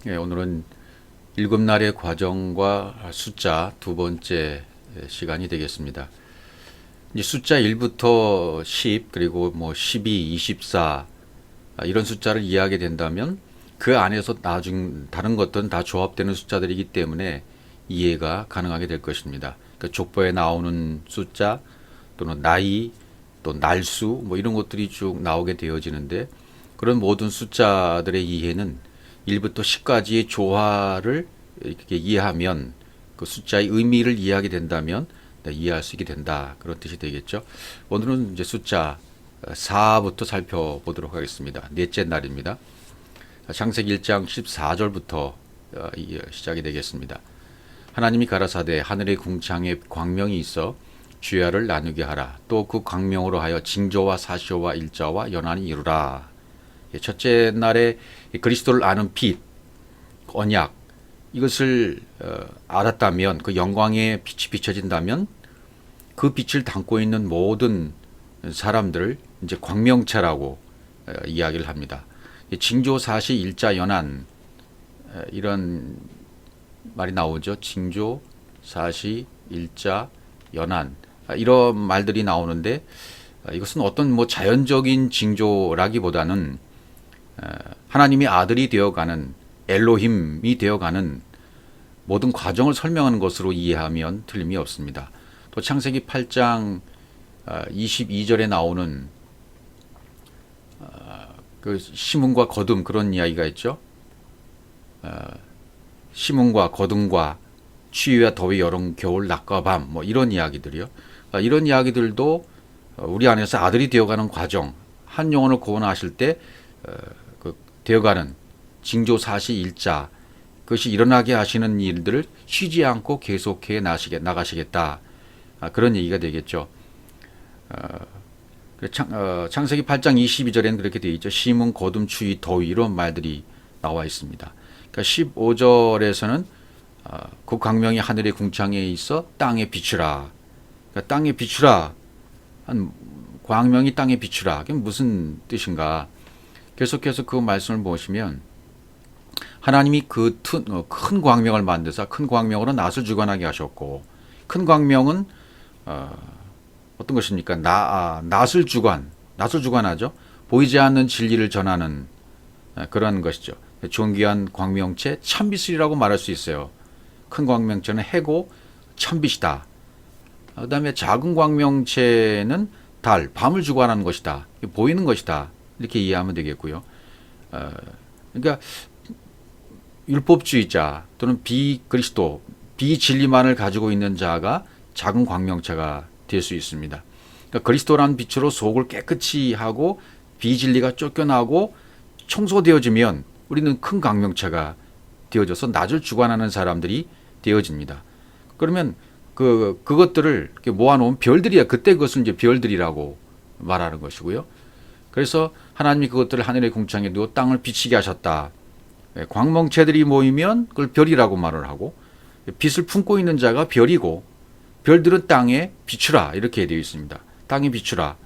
예, 오늘은 일곱 날의 과정과 숫자 두 번째 시간이 되겠습니다. 이제 숫자 1부터 10 그리고 뭐 12, 24 이런 숫자를 이해하게 된다면 그 안에서 나중 다른 것들은 다 조합되는 숫자들이기 때문에 이해가 가능하게 될 것입니다. 그 족보에 나오는 숫자 또는 나이 또 날수 뭐 이런 것들이 쭉 나오게 되어지는데 그런 모든 숫자들의 이해는 1부터 10까지의 조화를 이렇게 이해하면 그 숫자의 의미를 이해하게 된다면 이해할 수 있게 된다. 그런 뜻이 되겠죠. 오늘은 이제 숫자 4부터 살펴보도록 하겠습니다. 넷째 날입니다. 창세기 1장 14절부터 시작이 되겠습니다. 하나님이 가라사대 하늘의 궁창에 광명이 있어 주야를 나누게 하라. 또 그 광명으로 하여 징조와 사시와 일자와 연한이 이루라. 첫째 날에 그리스도를 아는 빛, 언약 이것을 알았다면 그 영광의 빛이 비춰진다면 그 빛을 담고 있는 모든 사람들을 이제 광명체라고 이야기를 합니다. 징조, 사시, 일자, 연한 이런 말이 나오죠. 징조, 사시, 일자, 연한 이런 말들이 나오는데 이것은 어떤 뭐 자연적인 징조라기보다는 하나님의 아들이 되어가는 엘로힘이 되어가는 모든 과정을 설명하는 것으로 이해하면 틀림이 없습니다. 또 창세기 8장 22절에 나오는 그 시문과 거둠 그런 이야기가 있죠. 시문과 거둠과 추위와 더위, 여름, 겨울, 낮과 밤 뭐 이런 이야기들이요. 이런 이야기들도 우리 안에서 아들이 되어가는 과정, 한 영혼을 구원하실 때 되어가는 징조, 사시, 일자 그것이 일어나게 하시는 일들을 쉬지 않고 계속해 나가시겠다. 그런 얘기가 되겠죠. 창세기 8장 22절에는 그렇게 되어 있죠. 심은, 거둠, 추위, 더위 이런 말들이 나와 있습니다. 그러니까 15절에서는 그 광명이 하늘의 궁창에 있어 땅에 비추라. 그러니까 땅에 비추라. 광명이 땅에 비추라. 그게 무슨 뜻인가? 계속해서 그 말씀을 보시면 하나님이 큰 광명을 만드사 큰 광명으로 낫을 주관하게 하셨고 큰 광명은 어떤 것입니까? 낫을 주관하죠. 보이지 않는 진리를 전하는 그런 것이죠. 존귀한 광명체 참빛이라고 말할 수 있어요. 큰 광명체는 해고 참빛이다. 그다음에 작은 광명체는 달, 밤을 주관하는 것이다. 보이는 것이다. 이렇게 이해하면 되겠고요. 그러니까 율법주의자 또는 비그리스도, 비진리만을 가지고 있는 자가 작은 광명체가 될 수 있습니다. 그러니까 그리스도라는 빛으로 속을 깨끗이 하고 비진리가 쫓겨나고 청소되어지면 우리는 큰 광명체가 되어져서 낮을 주관하는 사람들이 되어집니다. 그러면 그것들을 모아놓은 별들이야. 그때 그것을 이제 별들이라고 말하는 것이고요. 그래서 하나님이 그것들을 하늘의 궁창에 두어 땅을 비치게 하셨다. 광명체들이 모이면 그걸 별이라고 말을 하고 빛을 품고 있는 자가 별이고 별들은 땅에 비추라 이렇게 되어 있습니다. 땅에 비추라.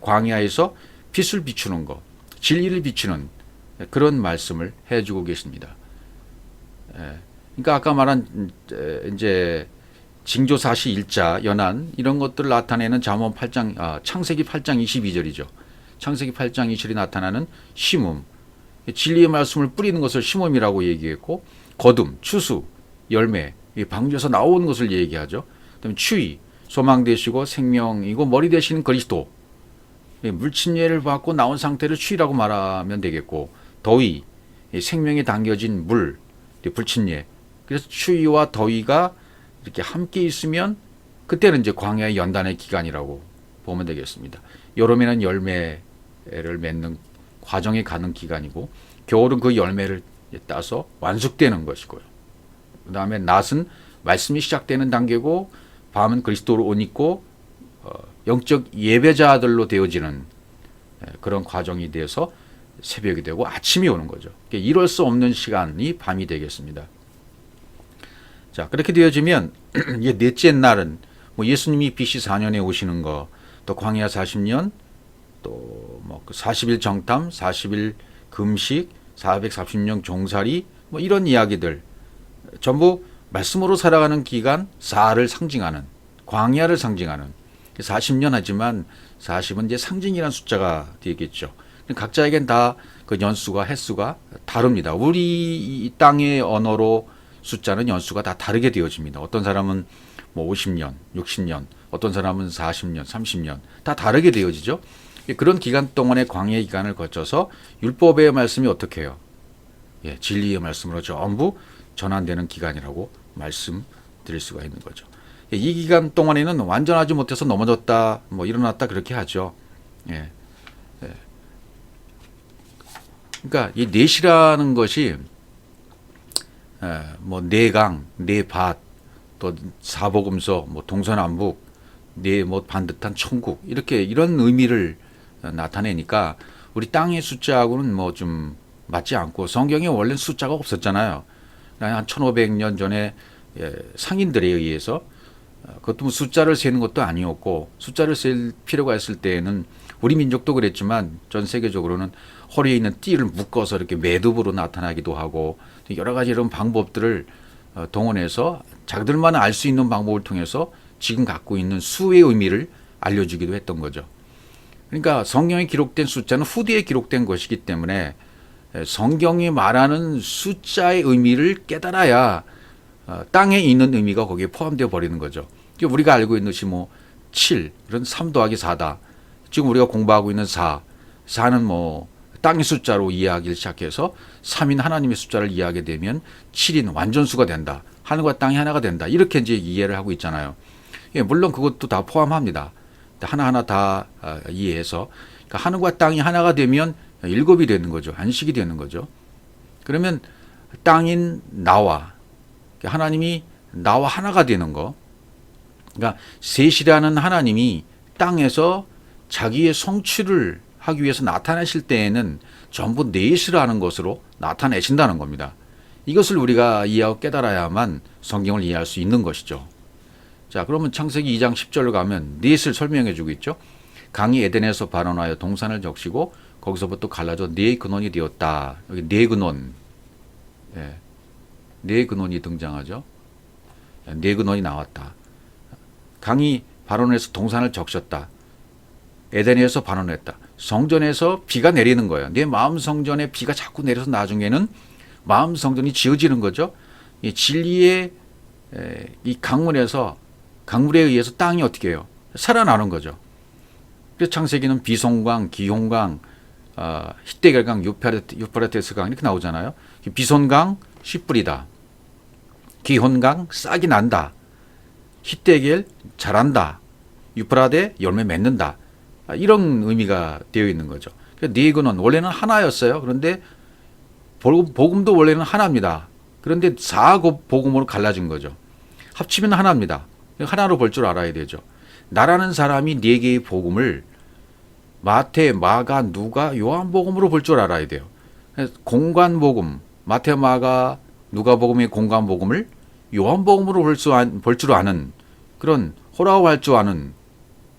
광야에서 빛을 비추는 것, 진리를 비추는 그런 말씀을 해주고 계십니다. 그러니까 아까 말한 이제 징조사시 일자 연한 이런 것들을 나타내는 잠언 8장 창세기 8장 22절이죠. 창세기 8장 22절이 나타나는 심음, 진리의 말씀을 뿌리는 것을 심음이라고 얘기했고 거둠, 추수, 열매, 방주에서 나오는 것을 얘기하죠. 그다음에 추위, 소망 되시고 생명이고 머리 되시는 그리스도, 물침례를 받고 나온 상태를 추위라고 말하면 되겠고 더위, 생명에 담겨진 물, 불침례. 그래서 추위와 더위가 이렇게 함께 있으면 그때는 이제 광야의 연단의 기간이라고 보면 되겠습니다. 여름에는 열매를 맺는 과정에 가는 기간이고 겨울은 그 열매를 따서 완숙되는 것이고요. 그 다음에 낮은 말씀이 시작되는 단계고 밤은 그리스도로 옷 입고 영적 예배자들로 되어지는 그런 과정이 돼서 새벽이 되고 아침이 오는 거죠. 이럴 수 없는 시간이 밤이 되겠습니다. 자, 그렇게 되어지면 넷째 날은 뭐 예수님이 BC 4년에 오시는 거, 또 광야 40년, 또 뭐 40일 정탐, 40일 금식, 430년 종살이 뭐 이런 이야기들 전부 말씀으로 살아가는 기간 4를 상징하는 광야를 상징하는 40년 하지만 40은 이제 상징이라는 숫자가 되겠죠. 각자에겐 다 그 연수가 횟수가 다릅니다. 우리 이 땅의 언어로 숫자는 연수가 다 다르게 되어집니다. 어떤 사람은 뭐 50년, 60년, 어떤 사람은 40년, 30년 다 다르게 되어지죠. 그런 기간 동안의 광야 기간을 거쳐서 율법의 말씀이 어떻게 해요? 예, 진리의 말씀으로 전부 전환되는 기간이라고 말씀드릴 수가 있는 거죠. 이 기간 동안에는 완전하지 못해서 넘어졌다, 뭐 일어났다 그렇게 하죠. 예. 예. 그러니까 이 넷이라는 것이 뭐 네강, 네밭, 또 사복음서, 뭐 동서남북, 네 뭐 반듯한 천국 이렇게 이런 의미를 나타내니까 우리 땅의 숫자하고는 뭐 좀 맞지 않고 성경에 원래 숫자가 없었잖아요. 한 1500년 전에 상인들에 의해서 그것도 뭐 숫자를 세는 것도 아니었고 숫자를 셀 필요가 있을 때에는 우리 민족도 그랬지만 전 세계적으로는 허리에 있는 띠를 묶어서 이렇게 매듭으로 나타나기도 하고 여러 가지 이런 방법들을 동원해서 자기들만 알 수 있는 방법을 통해서 지금 갖고 있는 수의 의미를 알려주기도 했던 거죠. 그러니까 성경에 기록된 숫자는 후대에 기록된 것이기 때문에 성경이 말하는 숫자의 의미를 깨달아야 땅에 있는 의미가 거기에 포함되어 버리는 거죠. 우리가 알고 있는 것이 뭐 7, 이런 3 더하기 4다. 지금 우리가 공부하고 있는 4는 뭐 땅의 숫자로 이해하기 시작해서 3인 하나님의 숫자를 이해하게 되면 7인 완전수가 된다. 하늘과 땅이 하나가 된다. 이렇게 이제 이해를 하고 있잖아요. 예, 물론 그것도 다 포함합니다. 하나하나 다 이해해서 그러니까 하늘과 땅이 하나가 되면 일곱이 되는 거죠. 안식이 되는 거죠. 그러면 땅인 나와 하나님이 나와 하나가 되는 거. 그러니까 셋이라는 하나님이 땅에서 자기의 성취를 하기 위해서 나타내실 때에는 전부 넷을 하는 것으로 나타내신다는 겁니다. 이것을 우리가 이해하고 깨달아야만 성경을 이해할 수 있는 것이죠. 자, 그러면 창세기 2장 10절로 가면 넷을 설명해 주고 있죠. 강이 에덴에서 발원하여 동산을 적시고 거기서부터 갈라져 네 근원이 되었다. 여기 네 근원. 예. 네 근원이 등장하죠. 네 근원이 나왔다. 강이 발원해서 동산을 적셨다. 에덴에서 발원했다. 성전에서 비가 내리는 거예요. 내 마음 성전에 비가 자꾸 내려서 나중에는 마음 성전이 지어지는 거죠. 이 진리의 이 강물에 의해서 땅이 어떻게 해요? 살아나는 거죠. 그래서 창세기는 비손강, 기혼강, 히데겔강, 유프라테스강 이렇게 나오잖아요. 비손강 씨 뿌리다. 기혼강 싹이 난다. 히데겔 자란다. 유프라데 열매 맺는다. 이런 의미가 되어 있는 거죠. 네 근원 원래는 하나였어요. 그런데 복음도 원래는 하나입니다. 그런데 4복음으로 갈라진 거죠. 합치면 하나입니다. 하나로 볼 줄 알아야 되죠. 나라는 사람이 4개의 복음을 마태, 마가, 누가, 요한복음으로 볼 줄 알아야 돼요. 공관복음, 마태, 마가, 누가복음의 공관복음을 요한복음으로 볼 줄 아는 그런 호라호할 줄 아는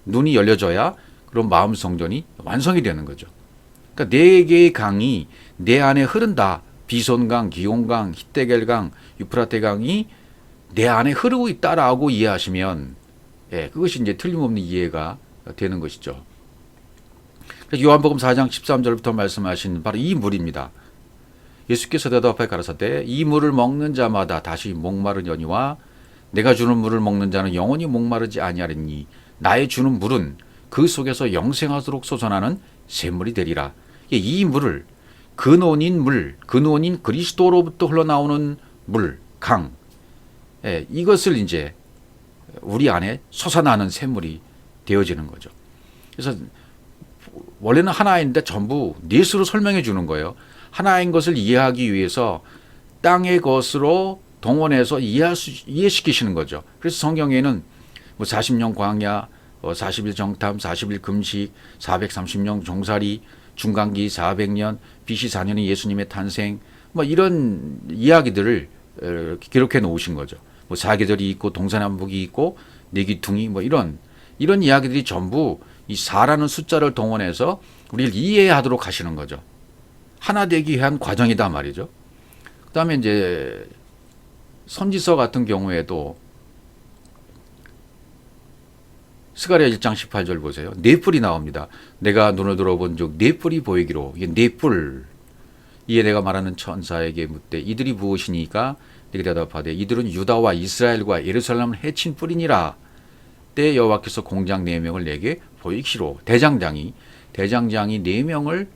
눈이 열려져야 그런 마음 성전이 완성이 되는 거죠. 그러니까 4개의 강이 내 안에 흐른다. 비손강, 기온강, 히데겔강, 유프라테강이 내 안에 흐르고 있다라고 이해하시면 그것이 이제 틀림없는 이해가 되는 것이죠. 요한복음 4장 13절부터 말씀하신 바로 이 물입니다. 예수께서 대답하여 가라사대 이 물을 먹는 자마다 다시 목마르려니와 내가 주는 물을 먹는 자는 영원히 목마르지 아니하리니 나의 주는 물은 그 속에서 영생하도록 솟아나는 샘물이 되리라. 이 물을 근원인 물, 근원인 그리스도로부터 흘러나오는 물, 강, 이것을 이제 우리 안에 솟아나는 샘물이 되어지는 거죠. 그래서 원래는 하나인데 전부 넷으로 설명해 주는 거예요. 하나인 것을 이해하기 위해서 땅의 것으로 동원해서 이해시키시는 거죠. 그래서 성경에는 뭐 40년 광야, 40일 정탐, 40일 금식, 430년 종살이, 중간기 400년, BC 4년이 예수님의 탄생, 뭐 이런 이야기들을 기록해 놓으신 거죠. 뭐 사계절이 있고 동서남북이 있고 내기둥이 뭐 이런 이야기들이 전부 이 4라는 숫자를 동원해서 우리를 이해하도록 하시는 거죠. 하나 되기 위한 과정이다 말이죠. 그다음에 이제 선지서 같은 경우에도 스가랴 1장 18절 보세요. 네 뿔이 나옵니다. 내가 눈을 들어본 즉 네 뿔이 보이기로. 이게 네 뿔. 이에 내가 말하는 천사에게 묻되 이들이 무엇이니까 내게 대답하되 이들은 유다와 이스라엘과 예루살렘을 해친 뿔이니라. 때 여호와께서 공장 4명을 내게 보이시로. 대장장이 4명을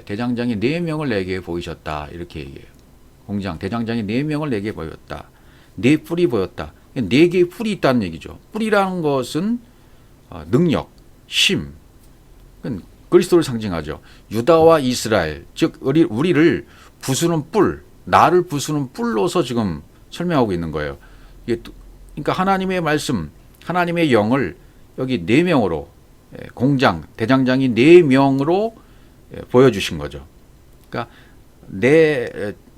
대장장이 4명을 내게 보이셨다. 이렇게 얘기해요. 공장 대장장이 4명을 내게 보였다. 4뿔이 보였다. 4개의 뿔이 있다는 얘기죠. 뿔이라는 것은 능력, 힘, 그리스도를 상징하죠. 유다와 이스라엘, 즉 우리를 부수는 뿔, 나를 부수는 뿔로서 지금 설명하고 있는 거예요. 그러니까 하나님의 말씀, 하나님의 영을 여기 4명으로 공장, 대장장이 4명으로 보여주신 거죠. 그러니까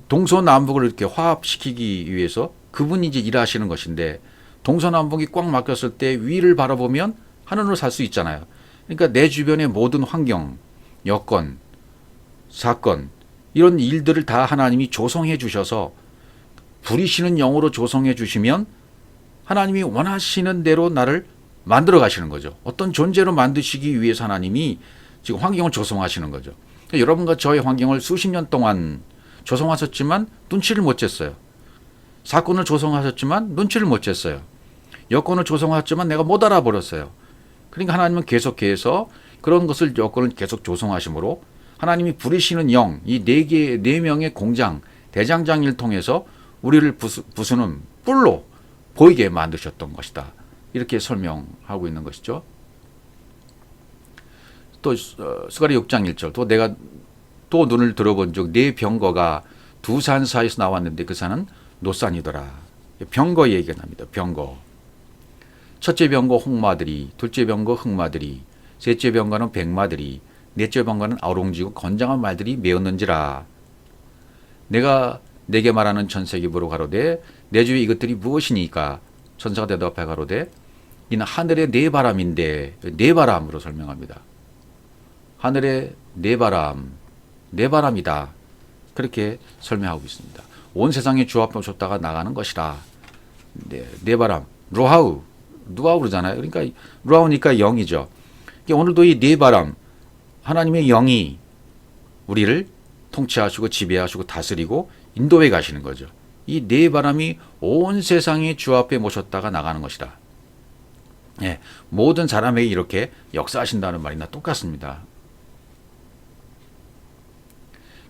동서남북을 이렇게 화합시키기 위해서 그분이 이제 일하시는 것인데 동서남북이 꽉 막혔을 때 위를 바라보면 하늘로 살 수 있잖아요. 그러니까 내 주변의 모든 환경, 여건, 사건 이런 일들을 다 하나님이 조성해 주셔서 부리시는 영으로 조성해 주시면 하나님이 원하시는 대로 나를 만들어 가시는 거죠. 어떤 존재로 만드시기 위해서 하나님이 지금 환경을 조성하시는 거죠. 그러니까 여러분과 저의 환경을 수십 년 동안 조성하셨지만 눈치를 못 챘어요. 사건을 조성하셨지만 눈치를 못 챘어요. 여건을 조성하셨지만 내가 못 알아버렸어요. 그러니까 하나님은 계속해서 그런 것을 여건을 계속 조성하심으로 하나님이 부리시는 영, 이 4명의 공장, 대장장이를 통해서 우리를 부수는 뿔로 보이게 만드셨던 것이다. 이렇게 설명하고 있는 것이죠. 또 스가랴 6장 1절 또 내가 또 눈을 들어본 즉 네 병거가 두 산 사이에서 나왔는데 그 산은 노산이더라. 병거 얘기가 납니다. 병거. 첫째 병거 홍마들이, 둘째 병거 흑마들이, 셋째 병거는 백마들이, 넷째 병거는 아우롱지고 건장한 말들이 메었는지라. 내가 내게 말하는 천사에게 물어 가로되 내 주에 이것들이 무엇이니까? 천사가 대답해 가로되 이는 하늘의 네 바람인데 네 바람으로 설명합니다. 하늘의 네 바람이다. 그렇게 설명하고 있습니다. 온 세상에 주 앞에 줬다가 나가는 것이라. 네 바람, 루하우 그러잖아요. 그러니까 루하우니까 영이죠. 오늘도 이 네 바람, 하나님의 영이 우리를 통치하시고 지배하시고 다스리고 인도해 가시는 거죠. 이 네 바람이 온 세상에 주 앞에 모셨다가 나가는 것이다. 예, 모든 사람에게 이렇게 역사하신다는 말이나 똑같습니다.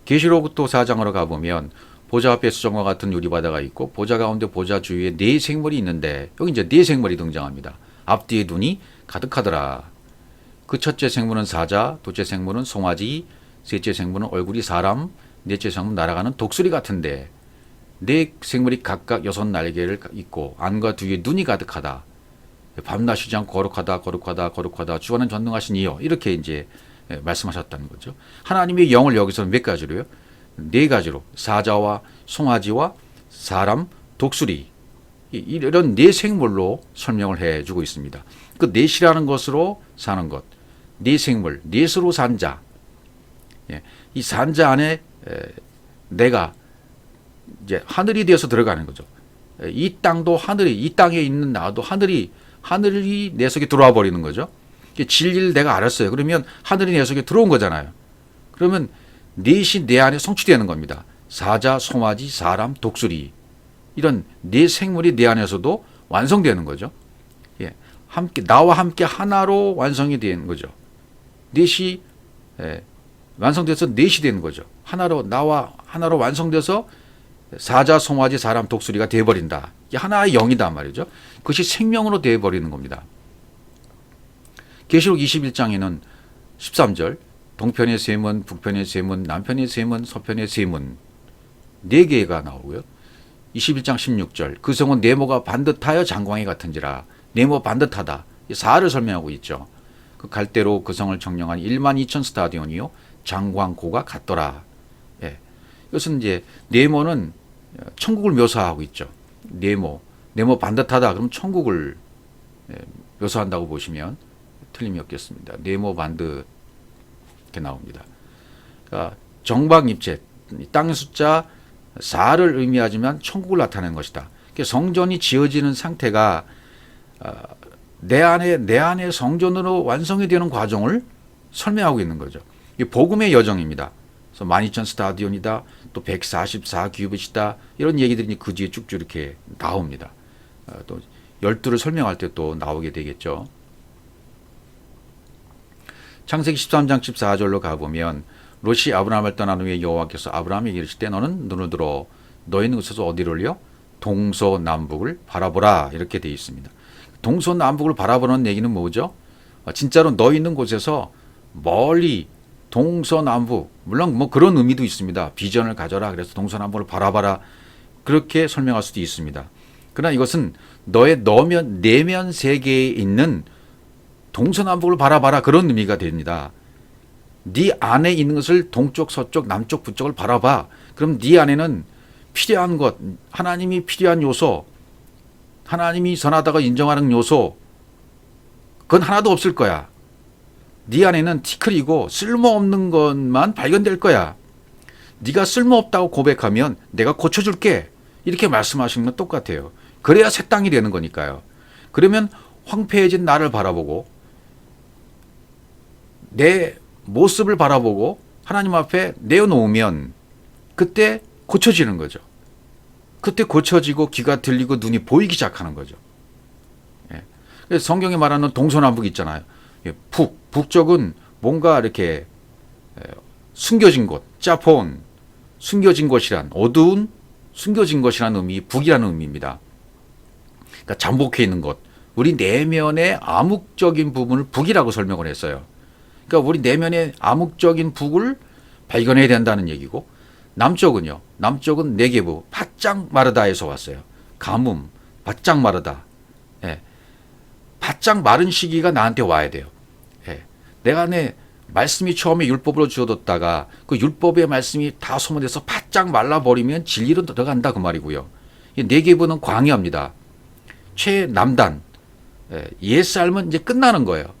계시록 또 4장으로 가보면 보좌 앞에 수정과 같은 유리바다가 있고 보좌 가운데 보좌 주위에 네 생물이 있는데 여기 이제 네 생물이 등장합니다. 앞뒤에 눈이 가득하더라. 그 첫째 생물은 사자, 둘째 생물은 송아지, 셋째 생물은 얼굴이 사람, 넷째 생물은 날아가는 독수리 같은데 네 생물이 각각 6날개를 있고 안과 뒤에 눈이 가득하다. 밤낮 쉬지 않고 거룩하다 주관은 전능하신 이여 이렇게 이제 말씀하셨다는 거죠. 하나님의 영을 여기서는 몇 가지로요? 4가지로 사자와 송아지와 사람, 독수리 이런 네 생물로 설명을 해주고 있습니다. 그 넷이라는 것으로 사는 것, 네 생물, 넷으로 산 자. 이 산 자 안에 내가 이제 하늘이 되어서 들어가는 거죠. 이 땅도 하늘이, 이 땅에 있는 나도 하늘이 내 속에 들어와 버리는 거죠. 진리를 내가 알았어요. 그러면 하늘이 내 속에 들어온 거잖아요. 그러면 넷이 내 안에 성취되는 겁니다. 사자, 송아지, 사람, 독수리 이런 네 생물이 내 안에서도 완성되는 거죠. 함께 나와 함께 하나로 완성이 되는 거죠. 넷이 완성돼서 넷이 되는 거죠. 나와 하나로 완성돼서 사자, 송아지, 사람, 독수리가 되어버린다. 이게 하나의 영이다 말이죠. 그것이 생명으로 되어버리는 겁니다. 계시록 21장에는 13절 동편의 세문, 북편의 세문, 남편의 세문, 서편의 세문 4개가 나오고요. 21장 16절 그 성은 네모가 반듯하여 장광이 같은지라. 네모 반듯하다. 4를 설명하고 있죠. 그 갈대로 그 성을 정령한 12000 스타디온이요 장광고가 같더라. 이것은 이제 네모는 천국을 묘사하고 있죠. 네모 반듯하다. 그럼 천국을 묘사한다고 보시면 틀림이 없겠습니다. 네모 반듯 이렇게 나옵니다. 그러니까 정박입체, 땅의 숫자 4를 의미하지만 천국을 나타내는 것이다. 성전이 지어지는 상태가 내 안에 성전으로 완성이 되는 과정을 설명하고 있는 거죠. 이 복음의 여정입니다. 그래서 12,000 스타디온이다, 또 144 규빗이다, 이런 얘기들이 그 뒤에 쭉쭉 이렇게 나옵니다. 또 12를 설명할 때 또 나오게 되겠죠. 창세기 13장 14절로 가보면 롯이 아브라함을 떠난 후에 여호와께서 아브라함에게 이르실 때 너는 눈을 들어 너 있는 곳에서 어디를요? 동서남북을 바라보라, 이렇게 되어 있습니다. 동서남북을 바라보는 얘기는 뭐죠? 진짜로 너 있는 곳에서 멀리 동서남북, 물론 뭐 그런 의미도 있습니다. 비전을 가져라, 그래서 동서남북을 바라봐라, 그렇게 설명할 수도 있습니다. 그러나 이것은 너의 내면 세계에 있는 동서남북을 바라봐라, 그런 의미가 됩니다. 네 안에 있는 것을 동쪽, 서쪽, 남쪽, 북쪽을 바라봐. 그럼 네 안에는 필요한 것, 하나님이 필요한 요소, 하나님이 선하다고 인정하는 요소, 그건 하나도 없을 거야. 네 안에는 티끌이고 쓸모없는 것만 발견될 거야. 네가 쓸모없다고 고백하면 내가 고쳐줄게, 이렇게 말씀하시는 건 똑같아요. 그래야 새 땅이 되는 거니까요. 그러면 황폐해진 나를 바라보고 내 모습을 바라보고 하나님 앞에 내어놓으면 그때 고쳐지는 거죠. 그때 고쳐지고 귀가 들리고 눈이 보이기 시작하는 거죠. 예. 성경에 말하는 동서남북 있잖아요. 예. 북쪽은 뭔가 이렇게 숨겨진 곳, 짜폰, 숨겨진 것이란, 어두운 숨겨진 것이라는 의미, 북이라는 의미입니다. 그러니까 잠복해 있는 것, 우리 내면의 암묵적인 부분을 북이라고 설명을 했어요. 그러니까 우리 내면의 암묵적인 북을 발견해야 된다는 얘기고, 남쪽은요, 남쪽은 네게부, 바짝 마르다에서 왔어요. 가뭄, 바짝 마르다. 예. 바짝 마른 시기가 나한테 와야 돼요. 예. 내가 내 말씀이 처음에 율법으로 주어졌다가 그 율법의 말씀이 다 소모돼서 바짝 말라버리면 진리로 들어간다, 그 말이고요. 네게부는 광야입니다. 최남단, 옛삶은 이제 끝나는 거예요.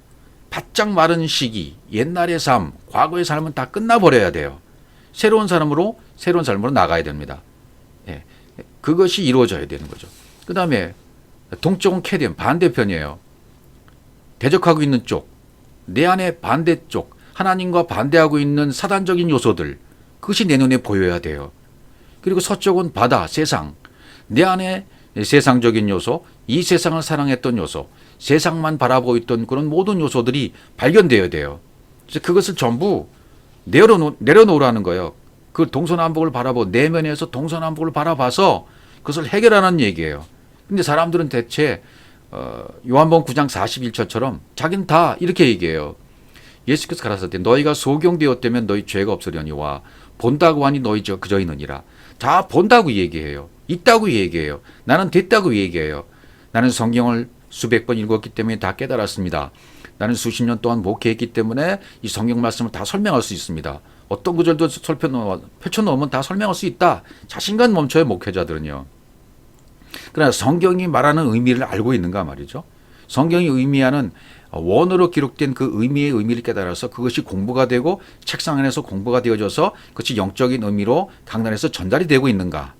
바짝 마른 시기, 옛날의 삶, 과거의 삶은 다 끝나버려야 돼요. 새로운 삶으로 나가야 됩니다. 예. 그것이 이루어져야 되는 거죠. 그 다음에 동쪽은 캐뎀, 반대편이에요. 대적하고 있는 쪽, 내 안에 반대쪽, 하나님과 반대하고 있는 사단적인 요소들, 그것이 내 눈에 보여야 돼요. 그리고 서쪽은 바다, 세상, 내 안에 세상적인 요소, 이 세상을 사랑했던 요소, 세상만 바라보고 있던 그런 모든 요소들이 발견되어야 돼요. 그래서 그것을 전부 내려놓으라는 거예요. 그 동서남북을 바라보고 내면에서 동서남북을 바라봐서 그것을 해결하는 얘기예요. 근데 사람들은 대체 요한복음 9장 41절처럼 자기는 다 이렇게 얘기해요. 예수께서 가라사대 너희가 소경되었다면 너희 죄가 없으려니와 본다고 하니 너희 죄가 그저 있느니라. 다 본다고 얘기해요. 있다고 얘기해요. 나는 됐다고 얘기해요. 나는 성경을 수백 번 읽었기 때문에 다 깨달았습니다. 나는 수십 년 동안 목회했기 때문에 이 성경 말씀을 다 설명할 수 있습니다. 어떤 구절도 펼쳐놓으면 다 설명할 수 있다. 자신감 넘쳐요, 목회자들은요. 그러나 성경이 말하는 의미를 알고 있는가 말이죠. 성경이 의미하는 원어로 기록된 그 의미의 의미를 깨달아서 그것이 공부가 되고 책상 안에서 공부가 되어져서 그것이 영적인 의미로 강단에서 전달이 되고 있는가.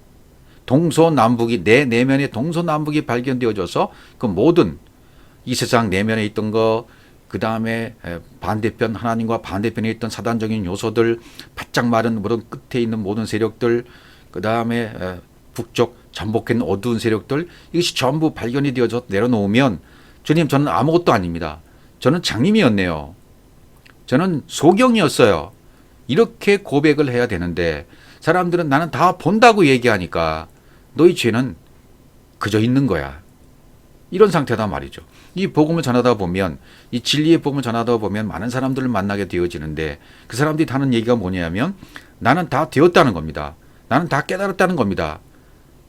동서남북이 내 내면의 동서남북이 발견되어져서 그 모든 이 세상 내면에 있던 거, 그 다음에 반대편 하나님과 반대편에 있던 사단적인 요소들, 바짝 마른 모든 끝에 있는 모든 세력들, 그 다음에 북쪽 잠복한 어두운 세력들, 이것이 전부 발견이 되어져 내려놓으면 주님, 저는 아무것도 아닙니다. 저는 장님이었네요. 저는 소경이었어요. 이렇게 고백을 해야 되는데 사람들은 나는 다 본다고 얘기하니까 너희 죄는 그저 있는 거야. 이런 상태다 말이죠. 이 복음을 전하다 보면, 이 진리의 복음을 전하다 보면 많은 사람들을 만나게 되어지는데 그 사람들이 하는 얘기가 뭐냐면 나는 다 되었다는 겁니다. 나는 다 깨달았다는 겁니다.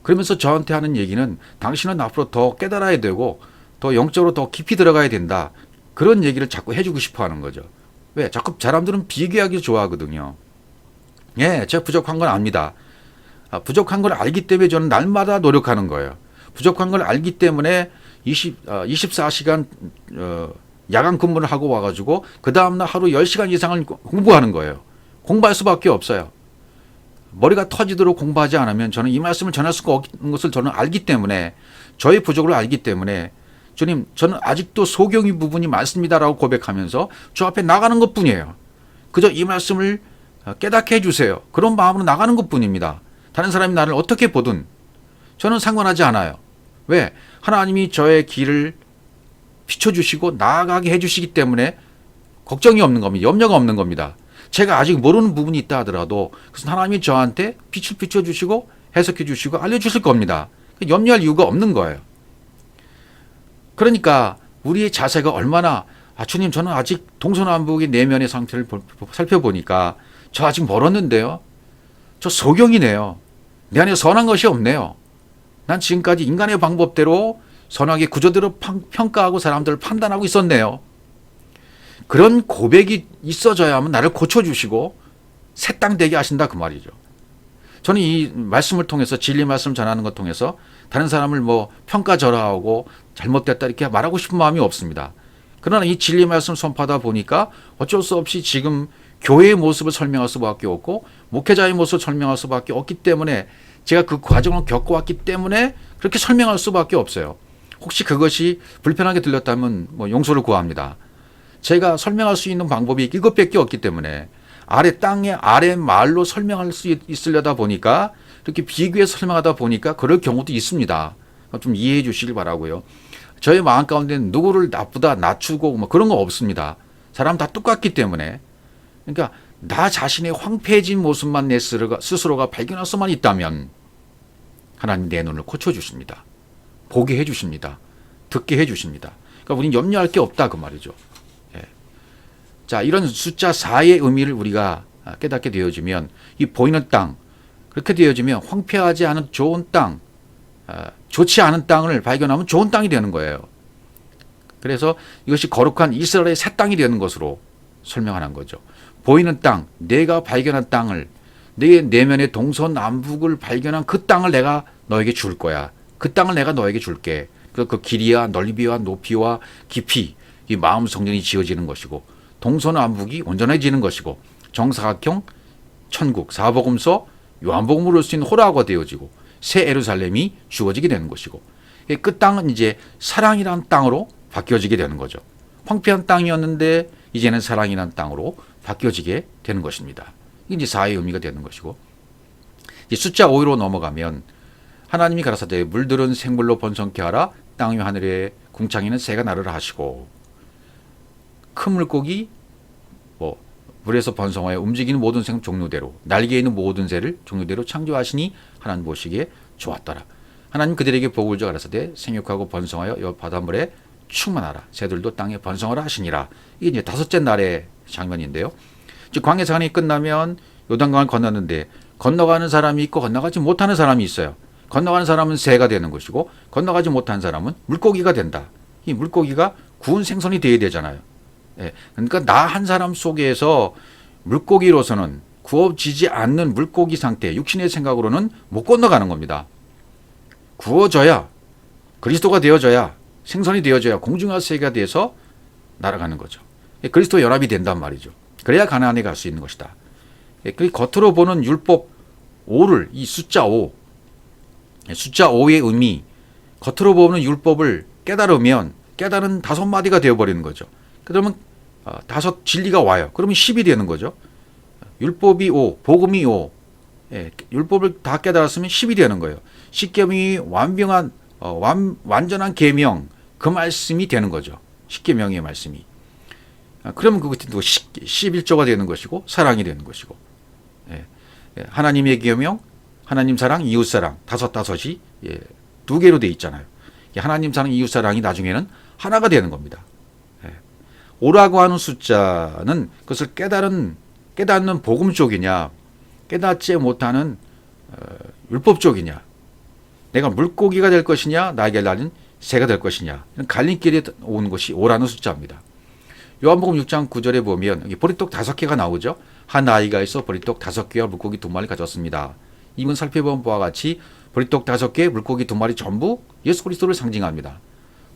그러면서 저한테 하는 얘기는 당신은 앞으로 더 깨달아야 되고 더 영적으로 더 깊이 들어가야 된다. 그런 얘기를 자꾸 해주고 싶어 하는 거죠. 왜? 자꾸 사람들은 비교하기 좋아하거든요. 예, 제가 부족한 건 압니다. 부족한 걸 알기 때문에 저는 날마다 노력하는 거예요. 부족한 걸 알기 때문에 24시간 야간 근무를 하고 와가지고 그 다음날 하루 10시간 이상을 공부하는 거예요. 공부할 수밖에 없어요. 머리가 터지도록 공부하지 않으면 저는 이 말씀을 전할 수가 없는 것을 저는 알기 때문에, 저의 부족을 알기 때문에, 주님, 저는 아직도 소경의 부분이 많습니다라고 고백하면서 주 앞에 나가는 것뿐이에요. 그저 이 말씀을 깨닫게 해주세요. 그런 마음으로 나가는 것뿐입니다. 다른 사람이 나를 어떻게 보든 저는 상관하지 않아요. 왜? 하나님이 저의 길을 비춰주시고 나아가게 해주시기 때문에 걱정이 없는 겁니다. 염려가 없는 겁니다. 제가 아직 모르는 부분이 있다 하더라도 그것은 하나님이 저한테 빛을 비춰주시고 해석해 주시고 알려주실 겁니다. 염려할 이유가 없는 거예요. 그러니까 우리의 자세가 얼마나, 주님, 저는 아직 동서남북의 내면의 상태를 살펴보니까 저 아직 멀었는데요. 저 소경이네요. 내 안에 선한 것이 없네요. 난 지금까지 인간의 방법대로 선하게 구조대로 평가하고 사람들을 판단하고 있었네요. 그런 고백이 있어져야만 나를 고쳐주시고 새 땅 되게 하신다, 그 말이죠. 저는 이 말씀을 통해서, 진리 말씀 전하는 것 통해서 다른 사람을 평가절하하고 잘못됐다 이렇게 말하고 싶은 마음이 없습니다. 그러나 이 진리 말씀 선포하다 보니까 어쩔 수 없이 지금 교회의 모습을 설명할 수밖에 없고 목회자의 모습을 설명할 수밖에 없기 때문에, 제가 그 과정을 겪어왔기 때문에 그렇게 설명할 수밖에 없어요. 혹시 그것이 불편하게 들렸다면 용서를 구합니다. 제가 설명할 수 있는 방법이 이것밖에 없기 때문에, 아래 땅에 아래 말로 설명할 수 있으려다 보니까, 이렇게 비교해서 설명하다 보니까 그럴 경우도 있습니다. 좀 이해해 주시길 바라고요. 저의 마음 가운데는 누구를 나쁘다, 낮추고 그런 거 없습니다. 사람 다 똑같기 때문에. 그러니까 나 자신의 황폐해진 모습만 내 스스로가 발견할 수만 있다면 하나님 내 눈을 고쳐주십니다. 보게 해주십니다. 듣게 해주십니다. 그러니까 우리는 염려할 게 없다, 그 말이죠. 자, 이런 숫자 4의 의미를 우리가 깨닫게 되어지면, 이 보이는 땅, 그렇게 되어지면 황폐하지 않은 좋은 땅, 좋지 않은 땅을 발견하면 좋은 땅이 되는 거예요. 그래서 이것이 거룩한 이스라엘의 새 땅이 되는 것으로 설명하는 거죠. 보이는 땅, 내가 발견한 땅을, 내 내면의 동서남북을 발견한 그 땅을 내가 너에게 줄 거야. 그 땅을 내가 너에게 줄게. 그 길이와 넓이와 높이와 깊이, 이 마음 성전이 지어지는 것이고, 동서남북이 온전해지는 것이고, 정사각형 천국, 사복음서, 요한복음으로 올 수 있는 호라가 되어지고, 새 예루살렘이 주어지게 되는 것이고, 그 땅은 이제 사랑이라는 땅으로 바뀌어지게 되는 거죠. 황폐한 땅이었는데 이제는 사랑이라는 땅으로 바뀌어지게 되는 것입니다. 이게 이제 4의 의미가 되는 것이고, 이제 숫자 5로 넘어가면, 하나님이 가라사대 물들은 생물로 번성케 하라. 땅 위 하늘에 궁창에는 새가 나르라 하시고, 큰 물고기, 물에서 번성하여 움직이는 모든 생 종류대로, 날개에 있는 모든 새를 종류대로 창조하시니 하나님 보시기에 좋았더라. 하나님 그들에게 복을 줘 가라사대 생육하고 번성하여 여 바닷물에 충만하라. 새들도 땅에 번성하라 하시니라. 이게 이제 5째 날의 장면인데요. 즉 광야 사건이 끝나면 요단강을 건넜는데, 건너가는 사람이 있고 건너가지 못하는 사람이 있어요. 건너가는 사람은 새가 되는 것이고, 건너가지 못한 사람은 물고기가 된다. 이 물고기가 구운 생선이 되어야 되잖아요. 그러니까 나 한 사람 속에서 물고기로서는 구워지지 않는 물고기 상태, 육신의 생각으로는 못 건너가는 겁니다. 구워져야, 그리스도가 되어져야, 생선이 되어져야 공중의 새가 돼서 날아가는 거죠. 그리스도 연합이 된단 말이죠. 그래야 가나안에 갈 수 있는 것이다. 그 겉으로 보는 율법 5를, 이 숫자 5, 숫자 5의 의미, 겉으로 보는 율법을 깨달으면 깨달은 5마디가 되어버리는 거죠. 그러면 5 진리가 와요. 그러면 10이 되는 거죠. 율법이 5, 복음이 5, 율법을 다 깨달았으면 10이 되는 거예요. 십계명이 완병한 완전한 계명, 그 말씀이 되는 거죠. 십계명의 말씀이. 그러면 그것이 또 11조가 되는 것이고, 사랑이 되는 것이고, 하나님의 계명, 하나님 사랑, 이웃 사랑, 5이 2개로 돼 있잖아요. 하나님 사랑, 이웃 사랑이 나중에는 하나가 되는 겁니다. 5라고 하는 숫자는 그것을 깨닫는 복음 쪽이냐, 깨닫지 못하는 율법 쪽이냐, 내가 물고기가 될 것이냐, 나에게 날린 새가 될 것이냐, 갈림길에 오는 것이 5라는 숫자입니다. 요한복음 6장 9절에 보면 보리떡 5개가 나오죠. 한 아이가 있어 보리떡 5개와 물고기 2마리 가졌습니다. 이건 살펴본 바와 같이 보리떡 5개, 물고기 2마리 전부 예수 그리스도를 상징합니다.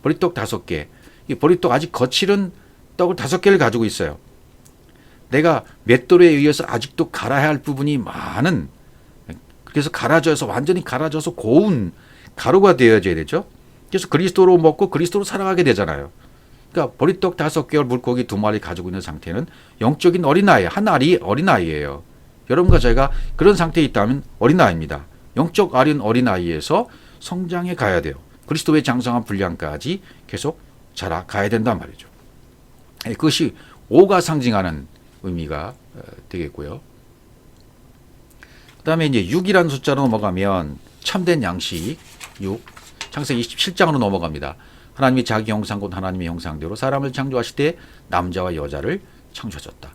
보리떡 5개, 이 보리떡 아직 거칠은 떡을 5개를 가지고 있어요. 내가 맷돌에 의해서 아직도 갈아야 할 부분이 많은, 그래서 갈아져서 완전히 갈아져서 고운 가루가 되어져야 되죠. 그래서 그리스도로 먹고 그리스도로 살아가게 되잖아요. 그러니까 보리떡 5개월 물고기 2마리 가지고 있는 상태는 영적인 어린아이, 한 알이 어린아이예요. 여러분과 제가 그런 상태에 있다면 어린아이입니다. 영적 어린아이에서 성장해 가야 돼요. 그리스도의 장성한 분량까지 계속 자라가야 된단 말이죠. 그것이 5가 상징하는 의미가 되겠고요. 그 다음에 이제 6이라는 숫자로 넘어가면 참된 양식 6, 창세기 27장으로 넘어갑니다. 하나님이 자기 형상 곧 하나님의 형상대로 사람을 창조하실 때 남자와 여자를 창조하셨다.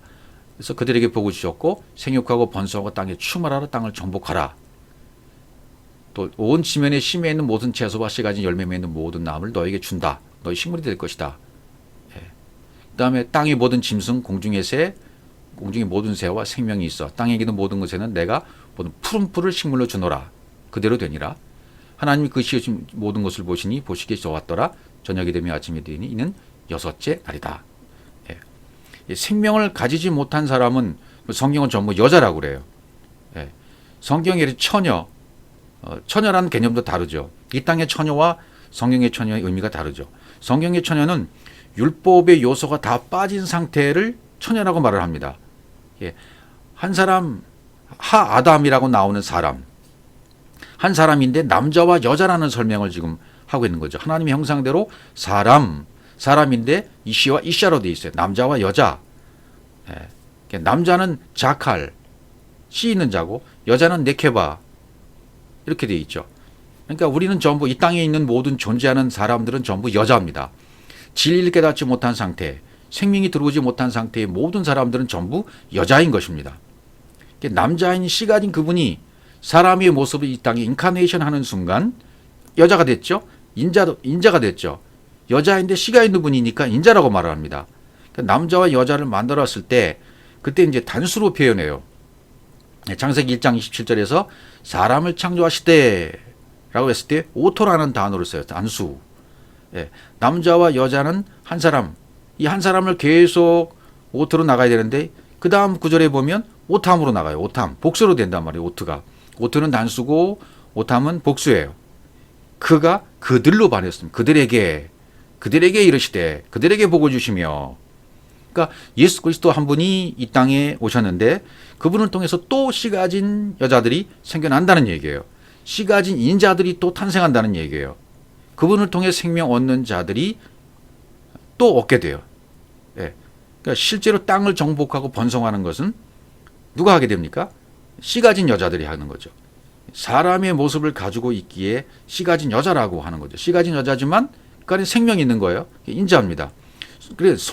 그래서 그들에게 복을 주셨고 생육하고 번성하고 땅에 충만하라 땅을 정복하라. 또 온 지면에 심에 있는 모든 채소와 씨 가진 열매 맺는 모든 나무를 너에게 준다. 너희 식물이 될 것이다. 그 다음에 땅의 모든 짐승 공중의 새 공중의 모든 새와 생명이 있어 땅에 기는 모든 것에는 내가 모든 푸른 풀을 식물로 주노라. 그대로 되니라. 하나님이 그 지으신 모든 것을 보시니 보시기에 좋았더라. 저녁이 되며 아침이 되니 이는 6째 날이다. 생명을 가지지 못한 사람은 성경은 전부 여자라고 그래요. 성경의 처녀, 처녀라는 개념도 다르죠. 이 땅의 처녀와 성경의 처녀의 의미가 다르죠. 성경의 처녀는 율법의 요소가 다 빠진 상태를 처녀라고 말을 합니다. 한 사람, 하아담이라고 나오는 사람, 한 사람인데 남자와 여자라는 설명을 지금 하고 있는 거죠. 하나님의 형상대로 사람인데 이시와 이샤로 되어 있어요. 남자와 여자. 남자는 자칼, 씨 있는 자고 여자는 네케바 이렇게 되어 있죠. 그러니까 우리는 전부 이 땅에 있는 모든 존재하는 사람들은 전부 여자입니다. 진리를 깨닫지 못한 상태, 생명이 들어오지 못한 상태의 모든 사람들은 전부 여자인 것입니다. 남자인 씨 가진 그분이 사람의 모습을 이 땅에 인카네이션 하는 순간 여자가 됐죠. 인자가 됐죠. 여자인데 씨가 있는 분이니까 인자라고 말을 합니다. 남자와 여자를 만들었을 때 그때 이제 단수로 표현해요. 창세기 1장 27절에서 사람을 창조하시되 라고 했을 때 오토라는 단어를 써요. 단수. 남자와 여자는 한 사람, 이 한 사람을 계속 오토로 나가야 되는데 그 다음 구절에 보면 오탐으로 나가요. 오탐. 복수로 된단 말이에요. 오트가. 오트는 단수고 오탐은 복수예요. 그가 그들로 반했습니다. 그들에게 이르시되 그들에게 복을 주시며. 그러니까 예수 그리스도 한 분이 이 땅에 오셨는데 그분을 통해서 또 씨 가진 여자들이 생겨난다는 얘기예요. 씨 가진 인자들이 또 탄생한다는 얘기예요. 그분을 통해 생명 얻는 자들이 또 얻게 돼요. 그러니까 실제로 땅을 정복하고 번성하는 것은 누가 하게 됩니까? 씨 가진 여자들이 하는 거죠. 사람의 모습을 가지고 있기에 씨 가진 여자라고 하는 거죠. 씨 가진 여자지만 그 안에 생명이 있는 거예요. 인자입니다. 그래서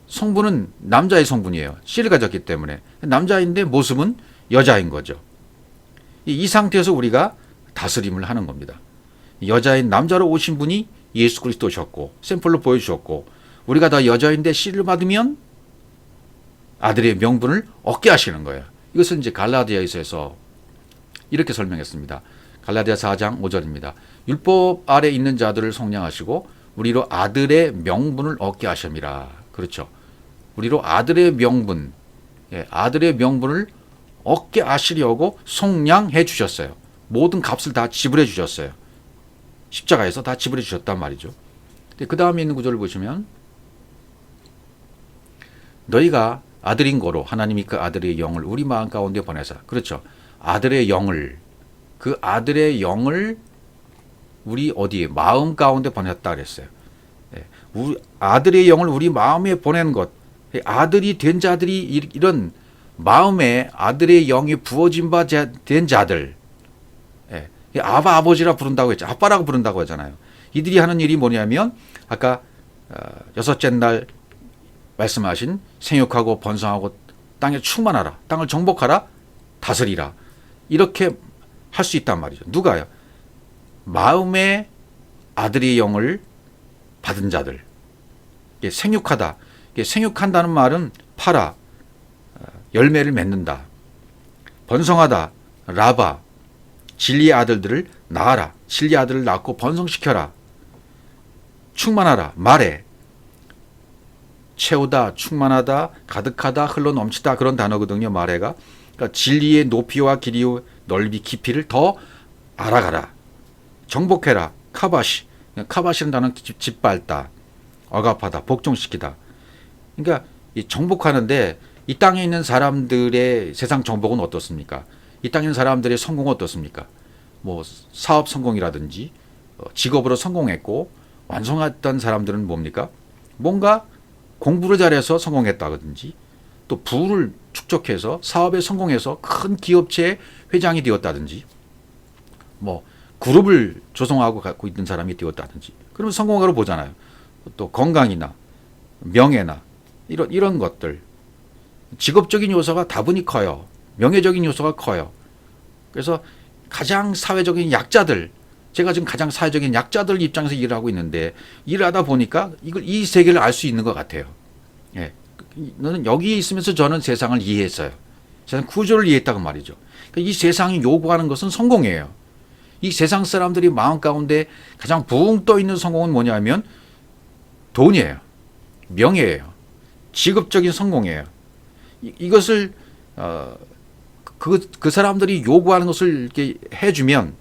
성분은 남자의 성분이에요. 씨를 가졌기 때문에. 남자인데 모습은 여자인 거죠. 이 상태에서 우리가 다스림을 하는 겁니다. 여자인 남자로 오신 분이 예수 그리스도셨고 샘플로 보여주셨고 우리가 다 여자인데 씨를 받으면 아들의 명분을 얻게 하시는 거예요. 이것은 이제 갈라디아에서 이렇게 설명했습니다. 갈라디아 4장 5절입니다. 율법 아래 있는 자들을 속량하시고 우리로 아들의 명분을 얻게 하심이라. 그렇죠. 우리로 아들의 명분, 아들의 명분을 얻게 하시려고 속량해 주셨어요. 모든 값을 다 지불해 주셨어요. 십자가에서 다 지불해 주셨단 말이죠. 그 다음에 있는 구절을 보시면 너희가 아들인 거로 하나님이 그 아들의 영을 우리 마음 가운데 보내사. 그렇죠. 아들의 영을 우리 어디에 마음 가운데 보냈다 그랬어요. 아들의 영을 우리 마음에 보낸 것. 아들이 된 자들이 이런 마음에 아들의 영이 부어진 바 된 자들. 아버지라 부른다고 했죠. 아빠라고 부른다고 하잖아요. 이들이 하는 일이 뭐냐면 아까 6째 날 말씀하신 생육하고 번성하고 땅에 충만하라. 땅을 정복하라. 다스리라. 이렇게 할 수 있단 말이죠. 누가요? 마음에 아들의 영을 받은 자들. 생육하다. 생육한다는 말은 팔아. 열매를 맺는다. 번성하다. 라바. 진리의 아들들을 낳아라. 진리의 아들을 낳고 번성시켜라. 충만하라. 말해. 채우다, 충만하다, 가득하다, 흘러넘치다 그런 단어거든요. 말해가. 그러니까 진리의 높이와 길이, 넓이, 깊이를 더 알아가라. 정복해라. 카바시. 카바시라는 단어는 짓밟다, 억압하다, 복종시키다. 그러니까 이 정복하는데 이 땅에 있는 사람들의 세상 정복은 어떻습니까? 이 땅에 있는 사람들의 성공은 어떻습니까? 뭐 사업 성공이라든지 직업으로 성공했고 완성했던 사람들은 뭡니까? 뭔가 공부를 잘해서 성공했다든지 또 부를 축적해서 사업에 성공해서 큰 기업체의 회장이 되었다든지 뭐 그룹을 조성하고 갖고 있는 사람이 되었다든지 그러면 성공으로 보잖아요. 또 건강이나 명예나 이런 것들 직업적인 요소가 다분히 커요. 명예적인 요소가 커요. 그래서 가장 사회적인 약자들 제가 지금 가장 사회적인 약자들 입장에서 일을 하고 있는데 일을 하다 보니까 이 세계를 알 수 있는 것 같아요. 예. 너는 여기에 있으면서 저는 세상을 이해했어요. 세상 구조를 이해했다고 말이죠. 그러니까 이 세상이 요구하는 것은 성공이에요. 이 세상 사람들이 마음 가운데 가장 붕 떠 있는 성공은 뭐냐면 돈이에요. 명예예요. 직업적인 성공이에요. 이것을 그 사람들이 요구하는 것을 이렇게 해주면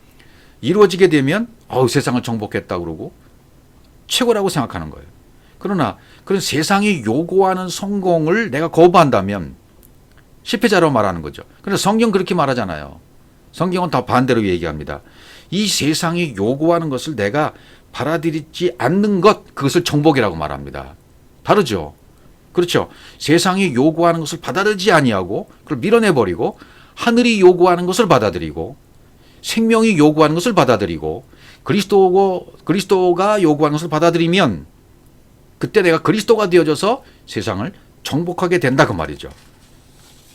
이루어지게 되면 세상을 정복했다 그러고 최고라고 생각하는 거예요. 그러나 그런 세상이 요구하는 성공을 내가 거부한다면 실패자로 말하는 거죠. 그런데 성경 그렇게 말하잖아요. 성경은 다 반대로 얘기합니다. 이 세상이 요구하는 것을 내가 받아들이지 않는 것, 그것을 정복이라고 말합니다. 다르죠. 그렇죠. 세상이 요구하는 것을 받아들이지 아니하고 그걸 밀어내버리고 하늘이 요구하는 것을 받아들이고 생명이 요구하는 것을 받아들이고 그리스도가 요구하는 것을 받아들이면 그때 내가 그리스도가 되어져서 세상을 정복하게 된다 그 말이죠.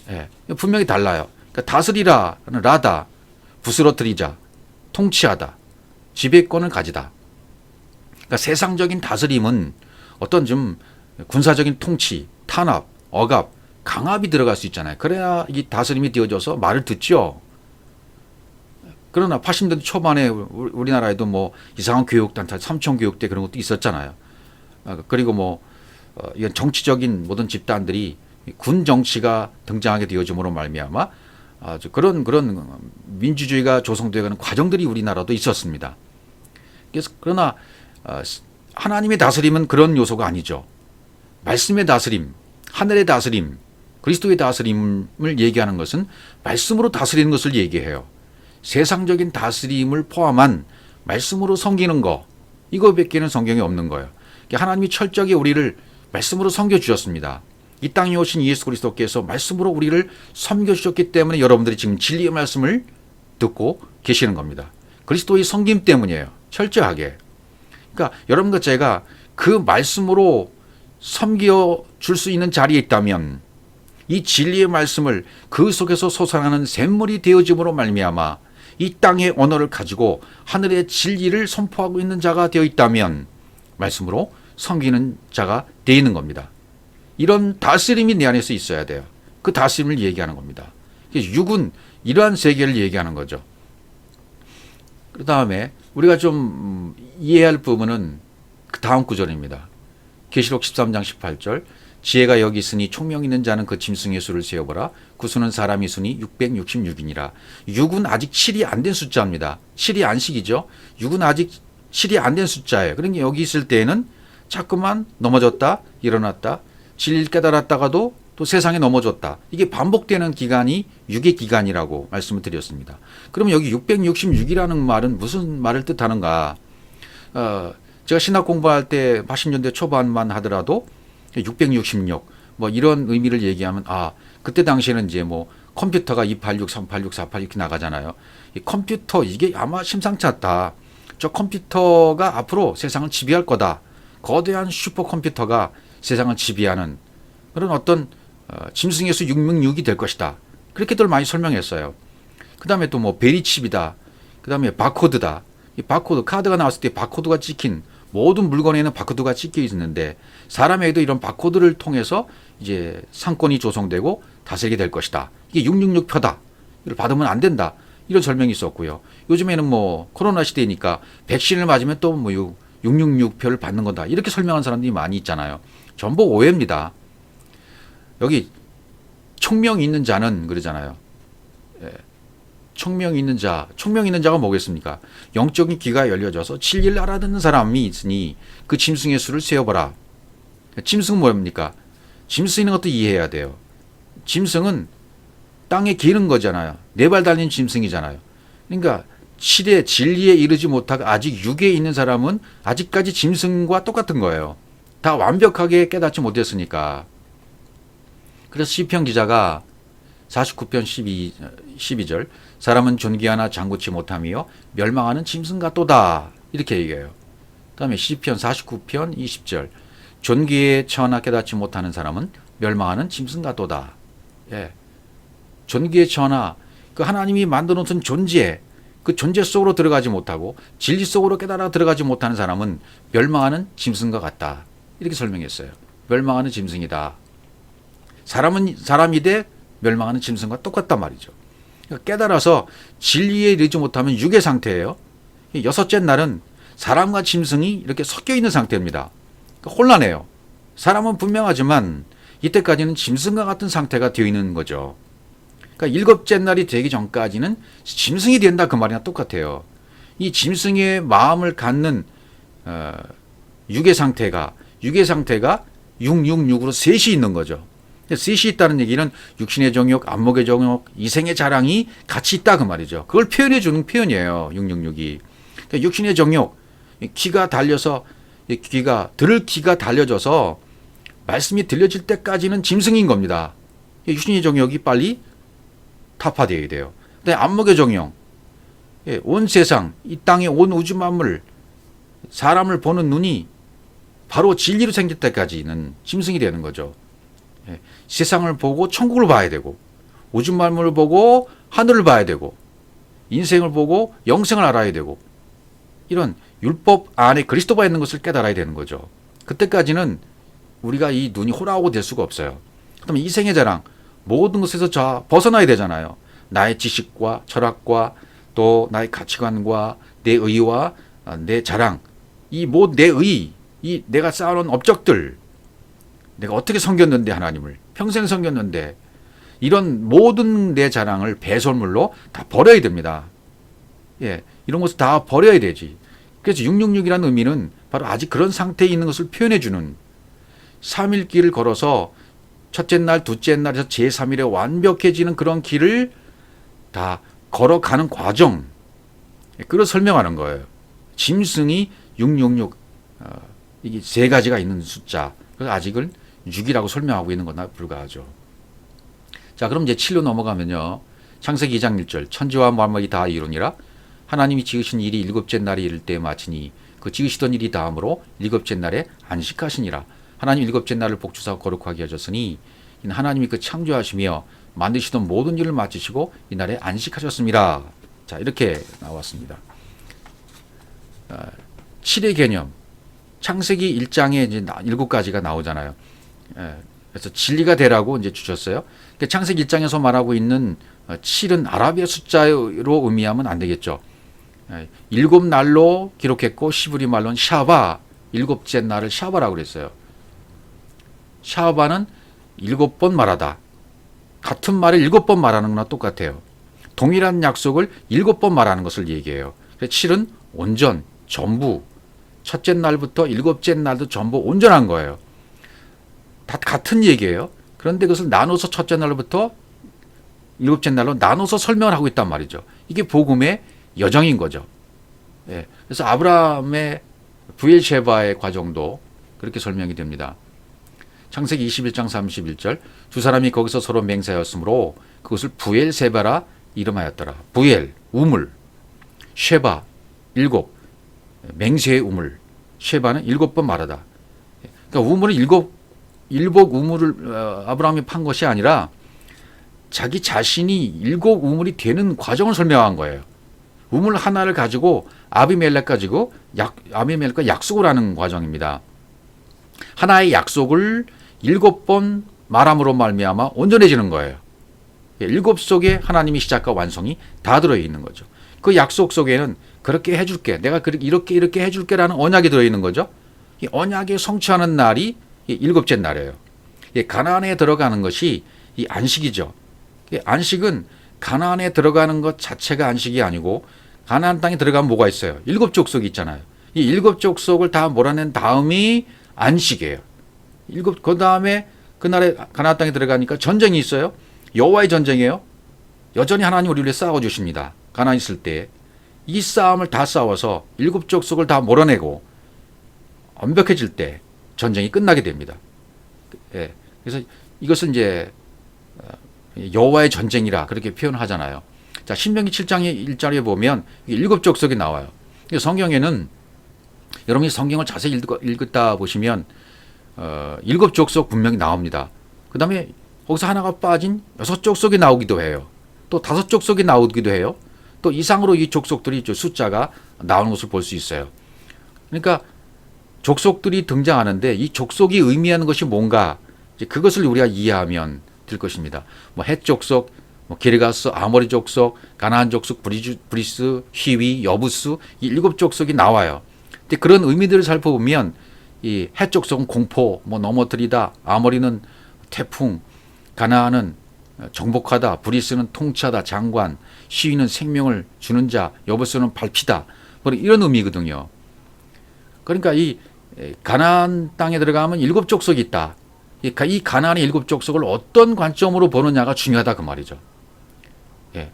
예, 분명히 달라요. 그러니까 다스리라는 라다, 부스러뜨리자, 통치하다, 지배권을 가지다. 그러니까 세상적인 다스림은 어떤 좀 군사적인 통치, 탄압, 억압, 강압이 들어갈 수 있잖아요. 그래야 이 다스림이 되어져서 말을 듣죠. 그러나 80년대 초반에 우리나라에도 뭐 이상한 교육단체, 삼촌교육대 그런 것도 있었잖아요. 그리고 뭐 이런 정치적인 모든 집단들이 군 정치가 등장하게 되어짐으로 말미암아 아주 그런 민주주의가 조성되어가는 과정들이 우리나라도 있었습니다. 그래서 그러나 하나님의 다스림은 그런 요소가 아니죠. 말씀의 다스림, 하늘의 다스림, 그리스도의 다스림을 얘기하는 것은 말씀으로 다스리는 것을 얘기해요. 세상적인 다스림을 포함한 말씀으로 섬기는 거, 이거밖에는 성경에 없는 거예요. 하나님이 철저하게 우리를 말씀으로 섬겨주셨습니다. 이 땅에 오신 예수 그리스도께서 말씀으로 우리를 섬겨주셨기 때문에 여러분들이 지금 진리의 말씀을 듣고 계시는 겁니다. 그리스도의 섬김 때문이에요. 철저하게. 그러니까 여러분과 제가 그 말씀으로 섬겨줄 수 있는 자리에 있다면 이 진리의 말씀을 그 속에서 솟아나는 샘물이 되어짐으로 말미암아 이 땅의 언어를 가지고 하늘의 진리를 선포하고 있는 자가 되어 있다면 말씀으로 섬기는 자가 되어 있는 겁니다. 이런 다스림이 내 안에서 있어야 돼요. 그 다스림을 얘기하는 겁니다. 육은 이러한 세계를 얘기하는 거죠. 그 다음에 우리가 좀 이해할 부분은 그 다음 구절입니다. 계시록 13장 18절 지혜가 여기 있으니 총명 있는 자는 그 짐승의 수를 세어보라. 그 수는 사람의 수니 666이니라. 6은 아직 7이 안 된 숫자입니다. 7이 안식이죠. 6은 아직 7이 안 된 숫자예요. 그러니까 여기 있을 때에는 자꾸만 넘어졌다 일어났다 진리를 깨달았다가도 또 세상에 넘어졌다. 이게 반복되는 기간이 6의 기간이라고 말씀을 드렸습니다. 그러면 여기 666이라는 말은 무슨 말을 뜻하는가? 제가 신학 공부할 때 80년대 초반만 하더라도 666 뭐 이런 의미를 얘기하면 그때 당시에는 이제 뭐 컴퓨터가 286, 386, 486 이렇게 나가잖아요. 이 컴퓨터 이게 아마 심상치 않다. 저 컴퓨터가 앞으로 세상을 지배할 거다. 거대한 슈퍼컴퓨터가 세상을 지배하는 그런 어떤 짐승의 수 666이 될 것이다. 그렇게들 많이 설명했어요. 그 다음에 또 뭐 베리칩이다. 그 다음에 바코드다. 이 바코드 카드가 나왔을 때 바코드가 찍힌 모든 물건에는 바코드가 찍혀 있는데 사람에게도 이런 바코드를 통해서 이제 상권이 조성되고 다스리게 될 것이다. 이게 666표다. 이걸 받으면 안 된다. 이런 설명이 있었고요. 요즘에는 뭐 코로나 시대니까 백신을 맞으면 또 뭐 666표를 받는 거다. 이렇게 설명한 사람들이 많이 있잖아요. 전부 오해입니다. 여기 총명이 있는 자는 그러잖아요. 예. 총명이 있는 자, 총명이 있는 자가 뭐겠습니까? 영적인 귀가 열려져서 진리를 알아듣는 사람이 있으니 그 짐승의 수를 세어보라. 짐승은 뭡니까? 짐승인 것도 이해해야 돼요. 짐승은 땅에 기는 거잖아요. 네 발 달린 짐승이잖아요. 그러니까 실의 진리에 이르지 못하고 아직 육에 있는 사람은 아직까지 짐승과 똑같은 거예요. 다 완벽하게 깨닫지 못했으니까. 그래서 시편 기자가 49편 12절 사람은 존귀하나 장구치 못하며 멸망하는 짐승 같도다 이렇게 얘기해요. 그 다음에 시편 49편 20절 존귀에 처하나 깨닫지 못하는 사람은 멸망하는 짐승 같도다. 예. 존귀에 처하나 그 하나님이 만들어 놓은 존재 그 존재 속으로 들어가지 못하고 진리 속으로 깨달아 들어가지 못하는 사람은 멸망하는 짐승과 같다. 이렇게 설명했어요. 멸망하는 짐승이다. 사람은 사람이 돼 멸망하는 짐승과 똑같단 말이죠. 그러니까 깨달아서 진리에 이르지 못하면 육의 상태예요. 여섯째 날은 사람과 짐승이 이렇게 섞여 있는 상태입니다. 그러니까 혼란해요. 사람은 분명하지만 이때까지는 짐승과 같은 상태가 되어 있는 거죠. 그러니까 일곱째 날이 되기 전까지는 짐승이 된다 그 말이나 똑같아요. 이 짐승의 마음을 갖는 육의 상태가 666으로 셋이 있는 거죠. 셋이 있다는 얘기는 육신의 정욕, 안목의 정욕, 이생의 자랑이 같이 있다 그 말이죠. 그걸 표현해 주는 표현이에요. 666이. 그러니까 육신의 정욕, 귀가 달려서 들을 귀가 달려져서 말씀이 들려질 때까지는 짐승인 겁니다. 육신의 정욕이 빨리 타파되어야 돼요. 근데 안목의 정욕, 온 세상, 이 땅의 온 우주 만물, 사람을 보는 눈이 바로 진리로 생길 때까지는 짐승이 되는 거죠. 세상을 보고 천국을 봐야 되고 우주 만물을 보고 하늘을 봐야 되고 인생을 보고 영생을 알아야 되고 이런 율법 안에 그리스도가 있는 것을 깨달아야 되는 거죠. 그때까지는 우리가 이 눈이 호라하고 될 수가 없어요. 그다음에 이생의 자랑 모든 것에서 벗어나야 되잖아요. 나의 지식과 철학과 또 나의 가치관과 내 의와 내 자랑 내 의, 이 내가 쌓아놓은 업적들 내가 어떻게 섬겼는데 하나님을 평생 섬겼는데 이런 모든 내 자랑을 배설물로 다 버려야 됩니다. 예, 이런 것을 다 버려야 되지. 그래서 666이라는 의미는 바로 아직 그런 상태에 있는 것을 표현해 주는 3일 길을 걸어서 첫째 날, 둘째 날에서 제3일에 완벽해지는 그런 길을 다 걸어가는 과정 그걸 설명하는 거예요. 짐승이 666 이게 세 가지가 있는 숫자 그래서 아직은 6이라고 설명하고 있는 거나 불과하죠. 자, 그럼 이제 7로 넘어가면요. 창세기 2장 1절 천지와 만물이 다 이루니라 하나님이 지으신 일이 일곱째 날이 이를 때에 마치니 그 지으시던 일이 다음으로 일곱째 날에 안식하시니라. 하나님 일곱째 날을 복주사 거룩하게 하셨으니 하나님이 그 창조하시며 만드시던 모든 일을 마치시고 이 날에 안식하셨습니다. 자, 이렇게 나왔습니다. 7의 개념 창세기 1장에 이제 7가지가 나오잖아요. 그래서 진리가 되라고 이제 주셨어요. 그러니까 창세기 1장에서 말하고 있는 7은 아라비아 숫자로 의미하면 안 되겠죠. 7날로 기록했고 시브리 말로는 샤바, 7째 날을 샤바라고 그랬어요. 샤바는 7번 말하다. 같은 말을 7번 말하는 거나 똑같아요. 동일한 약속을 7번 말하는 것을 얘기해요. 7은 온전, 전부. 첫째 날부터 7째 날도 전부 온전한 거예요. 다 같은 얘기예요. 그런데 그것을 나눠서 첫째 날부터 7째 날로 나눠서 설명을 하고 있단 말이죠. 이게 복음의 여정인 거죠. 예. 그래서 아브라함의 부엘셰바의 과정도 그렇게 설명이 됩니다. 창세기 21장 31절 두 사람이 거기서 서로 맹세하였으므로 그것을 부엘세바라 이름하였더라. 부엘, 우물, 쉐바, 7, 맹세의 우물, 쉐바는 7번 말하다. 그러니까 우물은 일곱 우물을 아브라함이 판 것이 아니라 자기 자신이 7 우물이 되는 과정을 설명한 거예요. 우물 하나를 가지고 아비멜렉과 약속을 하는 과정입니다. 하나의 약속을 7번 말함으로 말미암아 온전해지는 거예요. 7 속에 하나님의 시작과 완성이 다 들어있는 거죠. 그 약속 속에는 그렇게 해줄게, 내가 이렇게 해줄게라는 언약이 들어있는 거죠. 이 언약에 성취하는 날이 이 일곱째 날이에요. 이 가나안에 들어가는 것이 이 안식이죠. 이 안식은 가나안에 들어가는 것 자체가 안식이 아니고, 가나안 땅에 들어가면 뭐가 있어요? 일곱 족속이 있잖아요. 이 일곱 족속을 다 몰아낸 다음이 안식이에요. 그 다음에 그날에 가나안 땅에 들어가니까 전쟁이 있어요. 여호와의 전쟁이에요. 여전히 하나님 우리를 싸워 주십니다. 가나안 있을 때 이 싸움을 다 싸워서 일곱 족속을 다 몰아내고 완벽해질 때 전쟁이 끝나게 됩니다. 예. 그래서 이것을 이제 여호와의 전쟁이라 그렇게 표현하잖아요. 자, 신명기 7장의 1절에 보면 일곱 족속이 나와요. 성경에는 여러분이 성경을 자세히 읽다 보시면 일곱 족속 분명히 나옵니다. 그 다음에 거기서 하나가 빠진 여섯 족속이 나오기도 해요. 또 다섯 족속이 나오기도 해요. 또 이상으로 이 족속들이 숫자가 나오는 것을 볼 수 있어요. 그러니까 족속들이 등장하는데 이 족속이 의미하는 것이 뭔가, 이제 그것을 우리가 이해하면 될 것입니다. 뭐 헷 족속, 뭐 기르가스, 아모리 족속, 가나안 족속, 브리스, 히위, 여부스, 이 일곱 족속이 나와요. 근데 그런 의미들을 살펴보면 이 헷 족속은 공포, 뭐 넘어뜨리다, 아모리는 태풍, 가나안은 정복하다, 브리스는 통치하다, 장관, 시위는 생명을 주는 자, 여부스는 밟히다, 뭐 이런 의미거든요. 그러니까 이 가나안 땅에 들어가면 일곱 족속이 있다. 이 가나안의 일곱 족속을 어떤 관점으로 보느냐가 중요하다 그 말이죠. 예.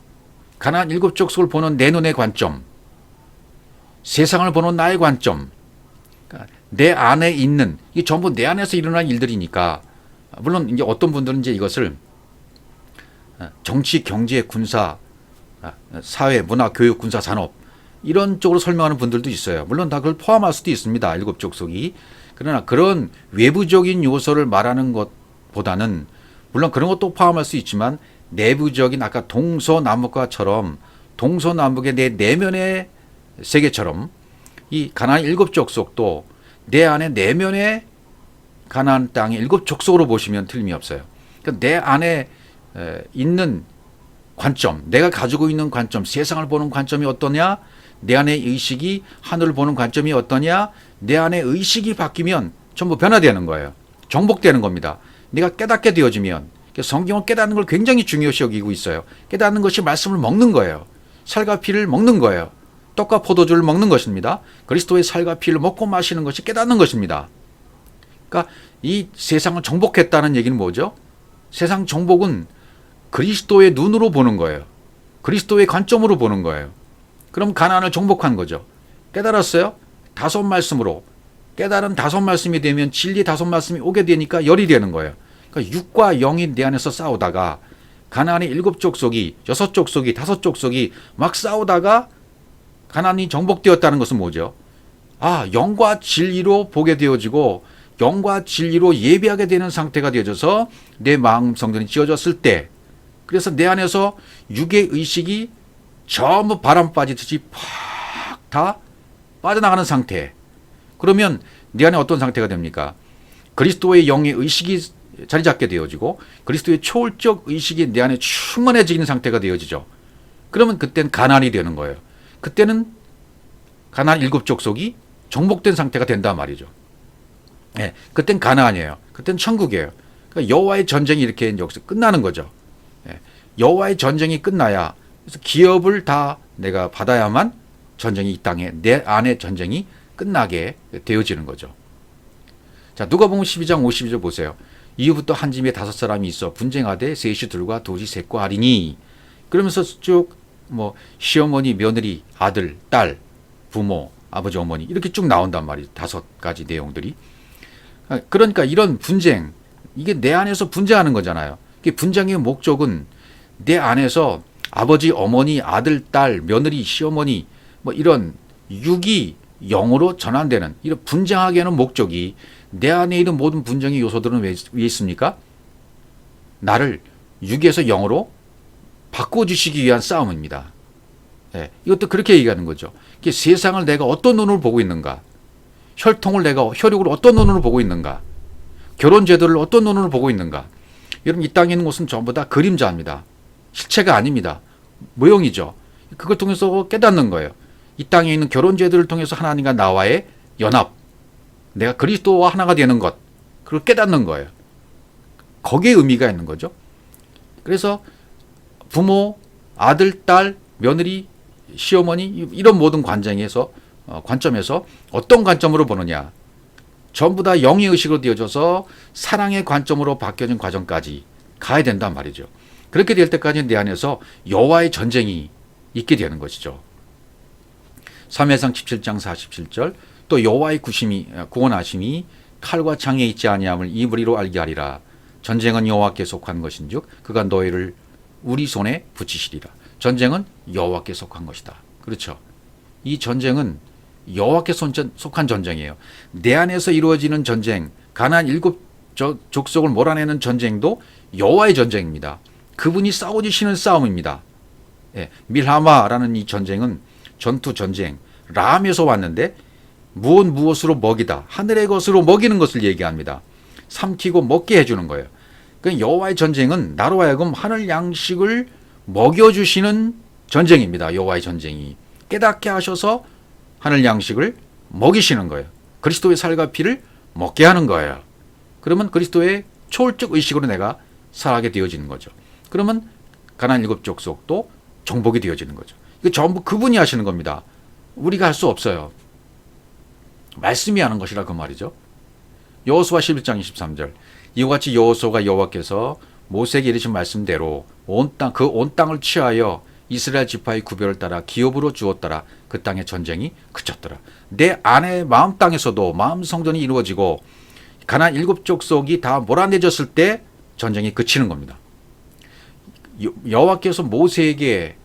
가나안 일곱 족속을 보는 내 눈의 관점, 세상을 보는 나의 관점, 그러니까 내 안에 있는, 이게 전부 내 안에서 일어난 일들이니까, 물론 이제 어떤 분들은 이제 이것을 정치, 경제, 군사, 사회, 문화, 교육, 군사, 산업 이런 쪽으로 설명하는 분들도 있어요. 물론 다 그걸 포함할 수도 있습니다. 일곱 족속이. 그러나 그런 외부적인 요소를 말하는 것보다는, 물론 그런 것도 포함할 수 있지만 내부적인, 아까 동서남북과처럼 동서남북의 내 내면의 세계처럼 이 가나안 일곱 족속도 내 안에 내면의 가나안 땅의 일곱 족속으로 보시면 틀림이 없어요. 그러니까 내 안에 있는 관점, 내가 가지고 있는 관점, 세상을 보는 관점이 어떠냐, 내 안의 의식이 하늘을 보는 관점이 어떠냐, 내 안의 의식이 바뀌면 전부 변화되는 거예요. 정복되는 겁니다. 내가 깨닫게 되어지면, 성경을 깨닫는 걸 굉장히 중요시 여기고 있어요. 깨닫는 것이 말씀을 먹는 거예요. 살과 피를 먹는 거예요. 떡과 포도주를 먹는 것입니다. 그리스도의 살과 피를 먹고 마시는 것이 깨닫는 것입니다. 그러니까 이 세상을 정복했다는 얘기는 뭐죠? 세상 정복은 그리스도의 눈으로 보는 거예요. 그리스도의 관점으로 보는 거예요. 그럼 가나안을 정복한 거죠. 깨달았어요? 다섯 말씀으로. 깨달은 다섯 말씀이 되면 진리 다섯 말씀이 오게 되니까 열이 되는 거예요. 그러니까 육과 영이 내 안에서 싸우다가 가나안의 일곱 족속이, 여섯 족속이, 다섯 족속이 막 싸우다가 가나안이 정복되었다는 것은 뭐죠? 아, 영과 진리로 보게 되어지고 영과 진리로 예배하게 되는 상태가 되어져서 내 마음 성전이 지어졌을 때, 그래서 내 안에서 육의 의식이 전부 바람 빠지듯이 팍 다 빠져나가는 상태. 그러면 내 안에 어떤 상태가 됩니까? 그리스도의 영의 의식이 자리 잡게 되어지고 그리스도의 초월적 의식이 내 안에 충만해지는 상태가 되어지죠. 그러면 그때는 가나안이 되는 거예요. 그때는 가나안 일곱 족속이 정복된 상태가 된단 말이죠. 예, 그땐 가나안이에요. 그땐 천국이에요. 그러니까 여호와의 전쟁이 이렇게 여기서 끝나는 거죠. 예, 여호와의 전쟁이 끝나야, 그래서 기업을 다 내가 받아야만 전쟁이 이 땅에, 내 안의 전쟁이 끝나게 되어지는 거죠. 자, 누가복음 12장 52절 보세요. 이후부터 한 집에 다섯 사람이 있어 분쟁하되 셋이 둘과 둘이 셋과 하리니, 그러면서 쭉 뭐 시어머니, 며느리, 아들, 딸, 부모, 아버지, 어머니 이렇게 쭉 나온단 말이에요. 다섯 가지 내용들이. 그러니까 이런 분쟁, 이게 내 안에서 분쟁하는 거잖아요. 분쟁의 목적은 내 안에서 아버지, 어머니, 아들, 딸, 며느리, 시어머니 뭐 이런 육이 영으로 전환되는, 이런 분쟁하게 하는 목적이, 내 안에 있는 모든 분쟁의 요소들은 왜 있습니까? 나를 육에서 영으로 바꿔주시기 위한 싸움입니다. 예, 이것도 그렇게 얘기하는 거죠. 세상을 내가 어떤 눈으로 보고 있는가, 혈통을 내가, 혈육을 어떤 눈으로 보고 있는가, 결혼 제도를 어떤 눈으로 보고 있는가. 여러분, 이 땅에 있는 것은 전부 다 그림자입니다. 실체가 아닙니다. 모형이죠. 그걸 통해서 깨닫는 거예요. 이 땅에 있는 결혼제도를 통해서 하나님과 나와의 연합, 내가 그리스도와 하나가 되는 것, 그걸 깨닫는 거예요. 거기에 의미가 있는 거죠. 그래서 부모, 아들, 딸, 며느리, 시어머니 이런 모든 관점에서 어떤 관점으로 보느냐, 전부 다 영의 의식으로 되어져서 사랑의 관점으로 바뀌어진 과정까지 가야 된단 말이죠. 그렇게 될 때까지 내 안에서 여호와의 전쟁이 있게 되는 것이죠. 사무엘상 17장 47절 또 여호와의 구원하심이 칼과 창에 있지 아니함을 이 무리로 알게 하리라. 전쟁은 여호와께 속한 것인즉 그가 너희를 우리 손에 붙이시리라. 전쟁은 여호와께 속한 것이다. 그렇죠. 이 전쟁은 여호와께 속한 전쟁이에요. 내 안에서 이루어지는 전쟁, 가나안 7 족속을 몰아내는 전쟁도 여호와의 전쟁입니다. 그분이 싸워주시는 싸움입니다. 예, 밀하마라는 이 전쟁은 전투 전쟁, 람에서 왔는데 무엇으로 먹이다, 하늘의 것으로 먹이는 것을 얘기합니다. 삼키고 먹게 해주는 거예요. 그 여호와의 전쟁은 나로 하여금 하늘 양식을 먹여주시는 전쟁입니다. 여호와의 전쟁이 깨닫게 하셔서 하늘 양식을 먹이시는 거예요. 그리스도의 살과 피를 먹게 하는 거예요. 그러면 그리스도의 초월적 의식으로 내가 살아가게 되어지는 거죠. 그러면 가나안 7 족속도 정복이 되어지는 거죠. 이거 전부 그분이 하시는 겁니다. 우리가 할 수 없어요. 말씀이 하는 것이라 그 말이죠. 여호수아 11장 23절 이와 같이 여호수아가 여호와께서 모세에게 이르신 말씀대로 온 땅을 취하여 이스라엘 지파의 구별을 따라 기업으로 주었더라. 그 땅의 전쟁이 그쳤더라. 내 안의 마음 땅에서도 마음 성전이 이루어지고 가나안 7 족속이 다 몰아내졌을 때 전쟁이 그치는 겁니다. 여호와께서 모세에게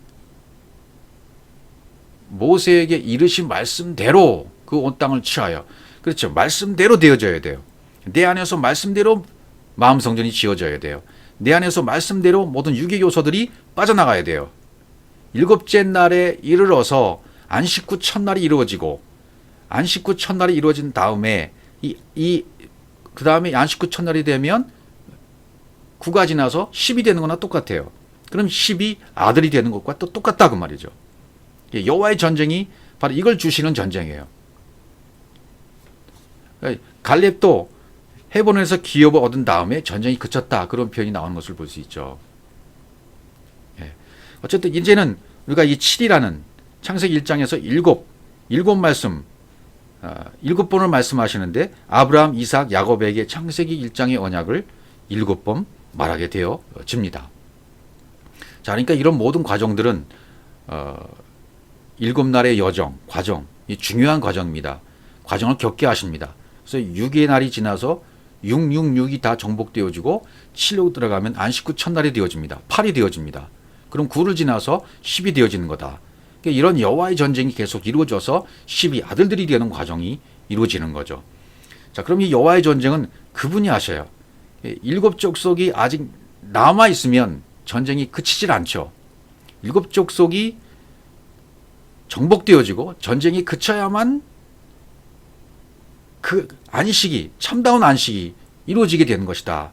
이르신 말씀대로 그 온 땅을 취하여, 그렇죠, 말씀대로 되어져야 돼요. 내 안에서 말씀대로 마음 성전이 지어져야 돼요. 내 안에서 말씀대로 모든 유괴 요소들이 빠져나가야 돼요. 7째 날에 이르러서 안식 후 첫날이 이루어지고, 안식 후 첫날이 이루어진 다음에 그 다음에 안식 후 첫날이 되면 9가 지나서 10이 되는 거나 똑같아요. 그럼 10이 아들이 되는 것과 또 똑같다 그 말이죠. 여호와의 전쟁이 바로 이걸 주시는 전쟁이에요. 갈렙도 헤브론에서 기업을 얻은 다음에 전쟁이 그쳤다, 그런 표현이 나오는 것을 볼 수 있죠. 어쨌든 이제는 우리가 이 7이라는 창세기 1장에서 7 말씀, 7번을 말씀하시는데 아브라함, 이삭, 야곱에게 창세기 1장의 언약을 7번 말하게 되어집니다. 자, 그러니까 이런 모든 과정들은 7날의 과정, 이 중요한 과정입니다. 과정을 겪게 하십니다. 그래서 6의 날이 지나서 666이 다 정복되어지고 7로 들어가면 안식 후 첫날이 되어집니다. 8이 되어집니다. 그럼 9를 지나서 10이 되어지는 거다. 그러니까 이런 여호와의 전쟁이 계속 이루어져서 10이 아들들이 되는 과정이 이루어지는 거죠. 자, 그럼 이 여호와의 전쟁은 그분이 하셔요. 7 족속이 아직 남아 있으면 전쟁이 그치질 않죠. 7 족속이 정복되어지고 전쟁이 그쳐야만 그 안식이, 참다운 안식이 이루어지게 되는 것이다.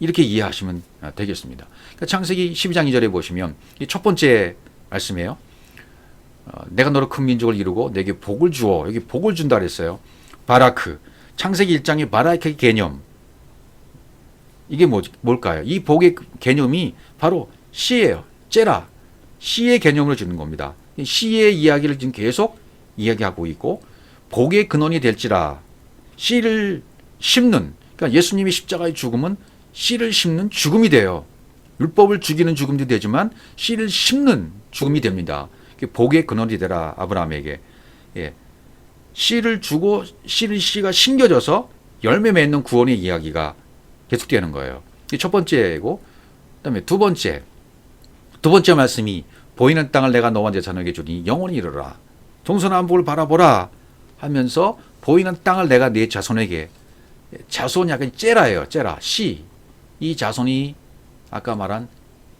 이렇게 이해하시면 되겠습니다. 그러니까 창세기 12장 2절에 보시면 이 첫 번째 말씀이에요. 내가 너로 큰 민족을 이루고 내게 복을 주어, 여기 복을 준다 그랬어요. 바라크, 창세기 1장의 바라크의 개념, 이게 뭘까요? 이 복의 개념이 바로 씨예요. 째라, 씨의 개념으로 주는 겁니다. 씨의 이야기를 지금 계속 이야기하고 있고, 복의 근원이 될지라, 씨를 심는, 그러니까 예수님이 십자가의 죽음은 씨를 심는 죽음이 돼요. 율법을 죽이는 죽음도 되지만 씨를 심는 죽음이 됩니다. 복의 근원이 되라, 아브라함에게. 씨를 주고 씨가 심겨져서 열매 맺는 구원의 이야기가 계속되는 거예요. 이게 첫 번째고, 그다음에 두 번째 말씀이 보이는 땅을 내가 너와 내 자손에게 주니 영원히 이르라. 동서남북을 바라보라 하면서 보이는 땅을 내가 내 자손에게, 자손이 약간 째라예요. 째라, 씨. 이 자손이 아까 말한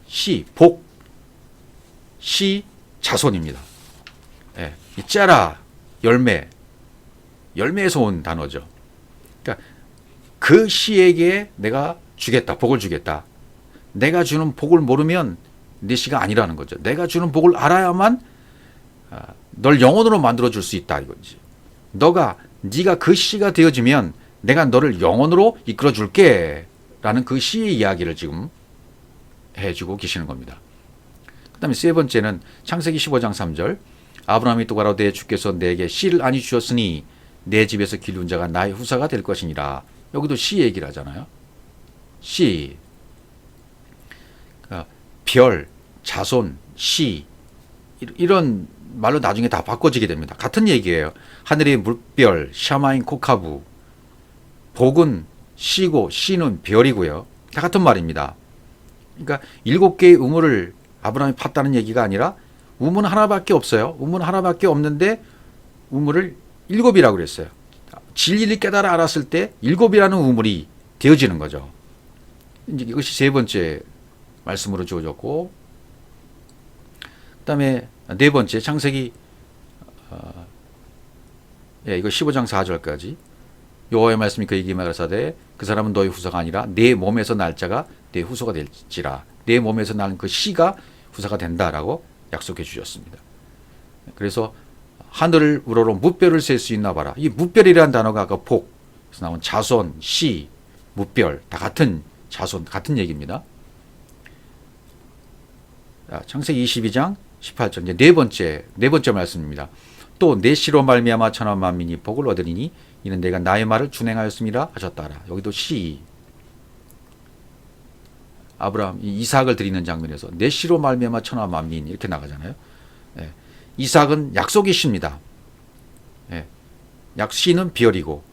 씨, 복, 씨, 자손입니다. 이 째라, 열매에서 온 단어죠. 그러니까 그 씨에게 내가 주겠다, 복을 주겠다. 내가 주는 복을 모르면 내 씨가 아니라는 거죠. 내가 주는 복을 알아야만 널 영혼으로 만들어 줄 수 있다 이거지. 네가 그 씨가 되어지면 내가 너를 영혼으로 이끌어 줄게 라는 그 씨의 이야기를 지금 해주고 계시는 겁니다. 그 다음에 세 번째는 창세기 15장 3절 아브라함이 또 가로되 주께서 내게 씨를 아니 주셨으니 내 집에서 기르는 자가 나의 후사가 될 것이니라. 여기도 씨 얘기를 하잖아요. 씨, 별, 자손, 씨 이런 말로 나중에 다 바꿔지게 됩니다. 같은 얘기예요. 하늘의 물별, 샤마인 코카부 복은 씨고 씨는 별이고요. 다 같은 말입니다. 그러니까 7개의 우물을 아브라함이 팠다는 얘기가 아니라 우물은 하나밖에 없어요. 우물은 하나밖에 없는데 우물을 7이라고 그랬어요. 진리를 깨달아 알았을 때 7이라는 우물이 되어지는 거죠. 이제 이것이 세 번째 말씀으로 주어졌고, 그 다음에 네 번째 창세기 이거 15장 4절까지 여호와의 말씀이 그에게 말하사대 그 사람은 너의 후사가 아니라 내 몸에서 날 자가 내 후사가 될지라. 내 몸에서 난 그 씨가 후사가 된다라고 약속해 주셨습니다. 그래서 하늘을 우러러 무별을 셀 수 있나 봐라. 이 무별이라는 단어가 아까 복에서 나온 자손, 씨, 무별 다 같은 자손 같은 얘기입니다. 창세기 22장 18절 이제 네 번째 말씀입니다. 또 내 씨로 말미암아 천하 만민이 복을 얻으리니 이는 내가 나의 말을 준행하였음이라 하셨다라. 여기도 씨. 아브라함 이삭을 드리는 장면에서 내 씨로 말미암아 천하 만민 이렇게 나가잖아요. 이삭은 약속의 씨입니다. 씨는 별이고,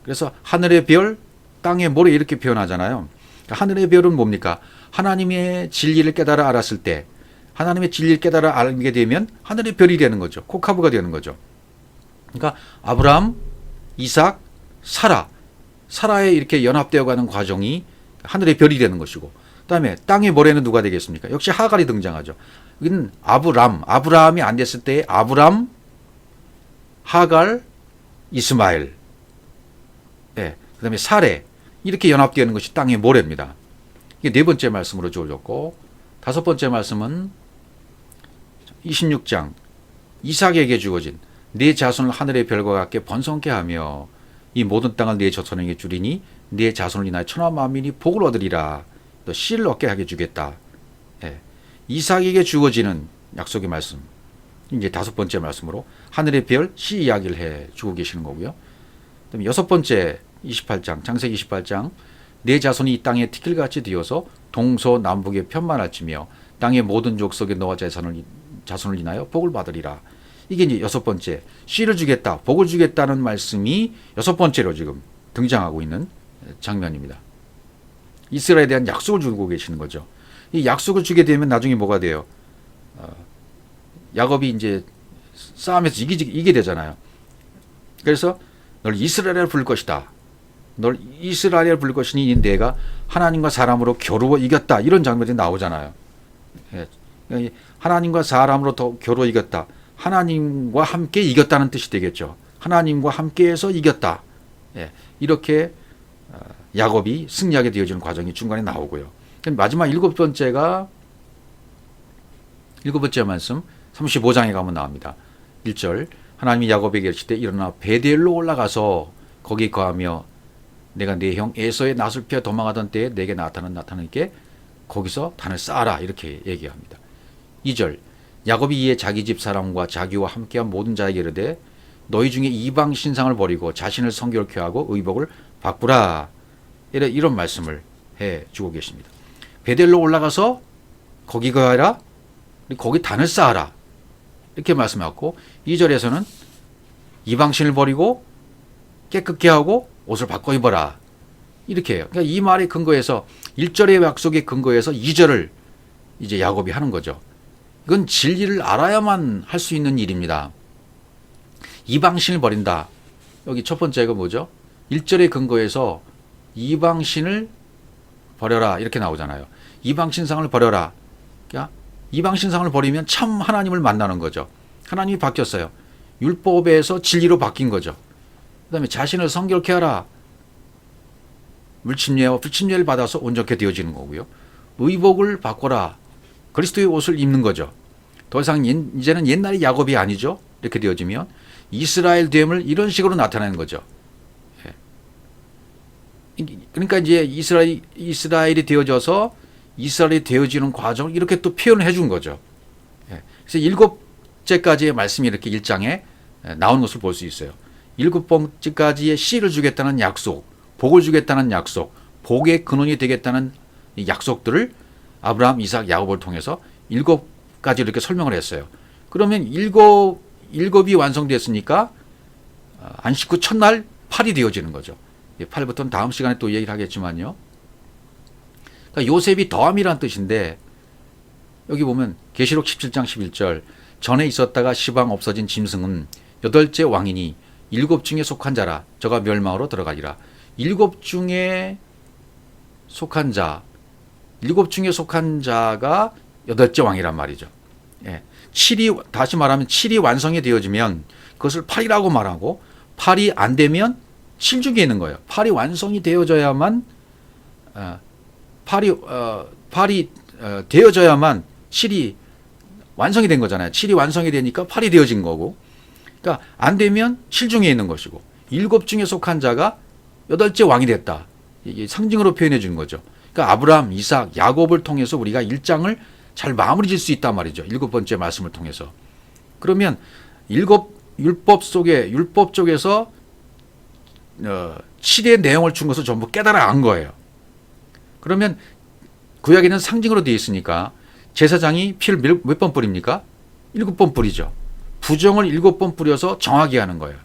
그래서 하늘의 별, 땅의 모래 이렇게 표현하잖아요. 하늘의 별은 뭡니까? 하나님의 진리를 깨달아 알았을 때, 하나님의 진리를 깨달아 알게 되면 하늘의 별이 되는 거죠. 코카브가 되는 거죠. 그러니까 아브라함, 이삭, 사라에 이렇게 연합되어 가는 과정이 하늘의 별이 되는 것이고, 그 다음에 땅의 모래는 누가 되겠습니까? 역시 하갈이 등장하죠. 여기는 아브라함이 안 됐을 때 아브람, 하갈, 이스마엘, 그 다음에 사레 이렇게 연합되는 것이 땅의 모래입니다. 이게 네 번째 말씀으로 주어졌고, 다섯 번째 말씀은 26장 이삭에게 주어진 네 자손을 하늘의 별과 같게 번성케 하며 이 모든 땅을 네 자손에게 주리니 네 자손을 인하여 천하 만민이 복을 얻으리라. 또 씨를 얻게 하게 주겠다. 이삭에게 주어지는 약속의 말씀. 이제 다섯 번째 말씀으로 하늘의 별, 씨 이야기를 해 주고 계시는 거고요. 그다음에 여섯 번째 28장, 창세기 28장 네 자손이 이 땅에 티끌같이 되어서 동서남북에 편만할지며 땅의 모든 족속에 너와 자손을 인하여 복을 받으리라. 이게 이제 여섯 번째 씨를 주겠다, 복을 주겠다는 말씀이 여섯 번째로 지금 등장하고 있는 장면입니다. 이스라엘에 대한 약속을 주고 계시는 거죠. 이 약속을 주게 되면 나중에 뭐가 돼요? 야곱이 이제 싸움에서 이기게 되잖아요. 그래서 널 이스라엘을 부를 것이다. 널 이스라엘을 부를 것이니 내가 하나님과 사람으로 겨루어 이겼다. 이런 장면이 나오잖아요. 하나님과 사람으로 더 겨루어 이겼다. 하나님과 함께 이겼다는 뜻이 되겠죠. 하나님과 함께해서 이겼다. 이렇게 야곱이 승리하게 되어지는 과정이 중간에 나오고요. 마지막 일곱 번째 말씀 35장에 가면 나옵니다. 1절 하나님이 야곱에게 이르시되 일어나 베델로 올라가서 거기 거하며 내가 네 형 에서의 낫을 피하 도망하던 때에 내게 나타나니께 거기서 단을 쌓아라 이렇게 얘기합니다. 2절 야곱이 이에 자기 집 사람과 자기와 함께한 모든 자에게 이르되 너희 중에 이방 신상을 버리고 자신을 성결케 하고 의복을 바꾸라 이런 말씀을 해주고 계십니다. 베델로 올라가서 거기 거하라 거기 단을 쌓아라 이렇게 말씀하고 2절에서는 이방신을 버리고 깨끗게 하고 옷을 바꿔 입어라 이렇게 해요. 그러니까 이 말의 근거에서 1절의 약속의 근거에서 2절을 이제 야곱이 하는 거죠. 이건 진리를 알아야만 할 수 있는 일입니다. 이방신을 버린다. 여기 첫 번째가 뭐죠? 1절의 근거에서 이방신을 버려라 이렇게 나오잖아요. 이방신상을 버려라. 그러니까 이방신상을 버리면 참 하나님을 만나는 거죠. 하나님이 바뀌었어요. 율법에서 진리로 바뀐 거죠. 그 다음에 자신을 성결케 하라. 물침례와 불침례를 받아서 온전케 되어지는 거고요. 의복을 바꿔라. 그리스도의 옷을 입는 거죠. 더 이상 이제는 옛날의 야곱이 아니죠. 이렇게 되어지면 이스라엘 됨을 이런 식으로 나타내는 거죠. 그러니까 이제 이스라엘이 되어져서 이스라엘이 되어지는 과정을 이렇게 또 표현을 해준 거죠. 그래서 7제까지의 말씀이 이렇게 1장에 나오는 것을 볼 수 있어요. 7번째까지의 씨를 주겠다는 약속, 복을 주겠다는 약속, 복의 근원이 되겠다는 이 약속들을 아브라함, 이삭, 야곱을 통해서 7가지 이렇게 설명을 했어요. 그러면 7이 완성됐으니까 안식 후 첫날 8이 되어지는 거죠. 8부터는 다음 시간에 또 얘기를 하겠지만요. 그러니까 요셉이 더함이란 뜻인데 여기 보면 계시록 17장 11절 전에 있었다가 시방 없어진 짐승은 8째 왕이니 7 중에 속한 자라 저가 멸망으로 들어가리라. 7 중에 속한 자, 7 중에 속한 자가 8째 왕이란 말이죠. 7이 다시 말하면 7이 완성이 되어지면 그것을 8이라고 말하고 8이 안 되면 7 중에 있는 거예요. 8이 완성이 되어져야만 8이 되어져야만 7이 완성이 된 거잖아요. 7이 완성이 되니까 8이 되어진 거고, 그러니까 안 되면 7 중에 있는 것이고 7 중에 속한 자가 8째 왕이 됐다. 이게 상징으로 표현해 주는 거죠. 그러니까 아브라함, 이삭, 야곱을 통해서 우리가 1장을 잘 마무리 질 수 있단 말이죠. 7번째 말씀을 통해서. 그러면 율법 쪽에서 7의 내용을 준 것을 전부 깨달아 안 거예요. 그러면 구약에는 상징으로 되어 있으니까 제사장이 피를 몇 번 뿌립니까? 7번 뿌리죠. 부정을 7번 뿌려서 정하게 하는 거예요.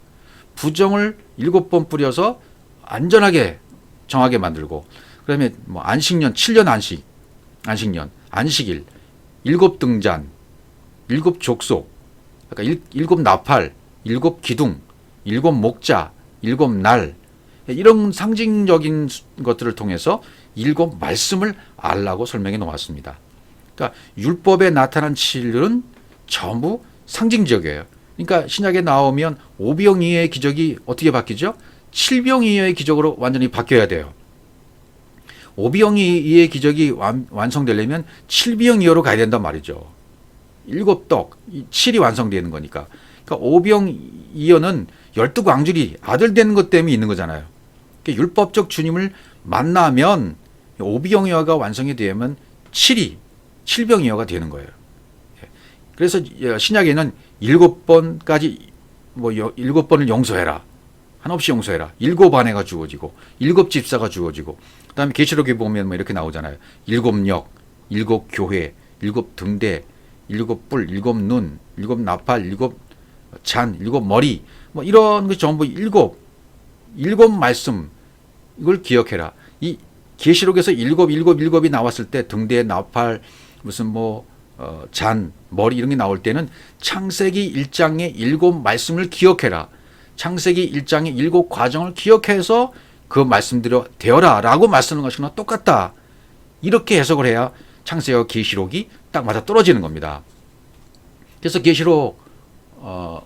부정을 7번 뿌려서 안전하게 정하게 만들고, 그다음에 뭐 안식년, 7년 안식년, 안식일, 7등잔, 7족속, 그러니까 7 나팔, 7 기둥, 7 목자, 7날, 이런 상징적인 것들을 통해서 7 말씀을 알라고 설명해 놓았습니다. 그러니까 율법에 나타난 7은 전부 상징적이에요. 그러니까 신약에 나오면 5병이의 기적이 어떻게 바뀌죠? 7병이의 기적으로 완전히 바뀌어야 돼요. 5병이의 기적이 완성되려면 7병이어로 가야 된단 말이죠. 7떡, 7이 완성되는 거니까. 그러니까 5병이어는 12광줄이 아들 되는 것 때문에 있는 거잖아요. 그러니까 율법적 주님을 만나면 5병이어가 완성이 되면 7병이어가 되는 거예요. 그래서 신약에는 7번까지 7번을 용서해라. 한없이 용서해라. 7 아내가 주어지고 7 집사가 주어지고, 그다음에 계시록에 보면 이렇게 나오잖아요. 7 역, 7 교회, 7 등대, 7 뿔, 7 눈, 7 나팔, 7 잔, 7 머리, 이런 것 전부 7 말씀, 이걸 기억해라. 이 계시록에서 7이 나왔을 때 등대, 나팔, 무슨 잔, 머리 이런 게 나올 때는 창세기 1장의 7 말씀을 기억해라. 창세기 1장의 7 과정을 기억해서 그 말씀대로 되어라 라고 말씀하는 것이나 똑같다. 이렇게 해석을 해야 창세기와 계시록이 딱 맞아 떨어지는 겁니다. 그래서 계시록 5장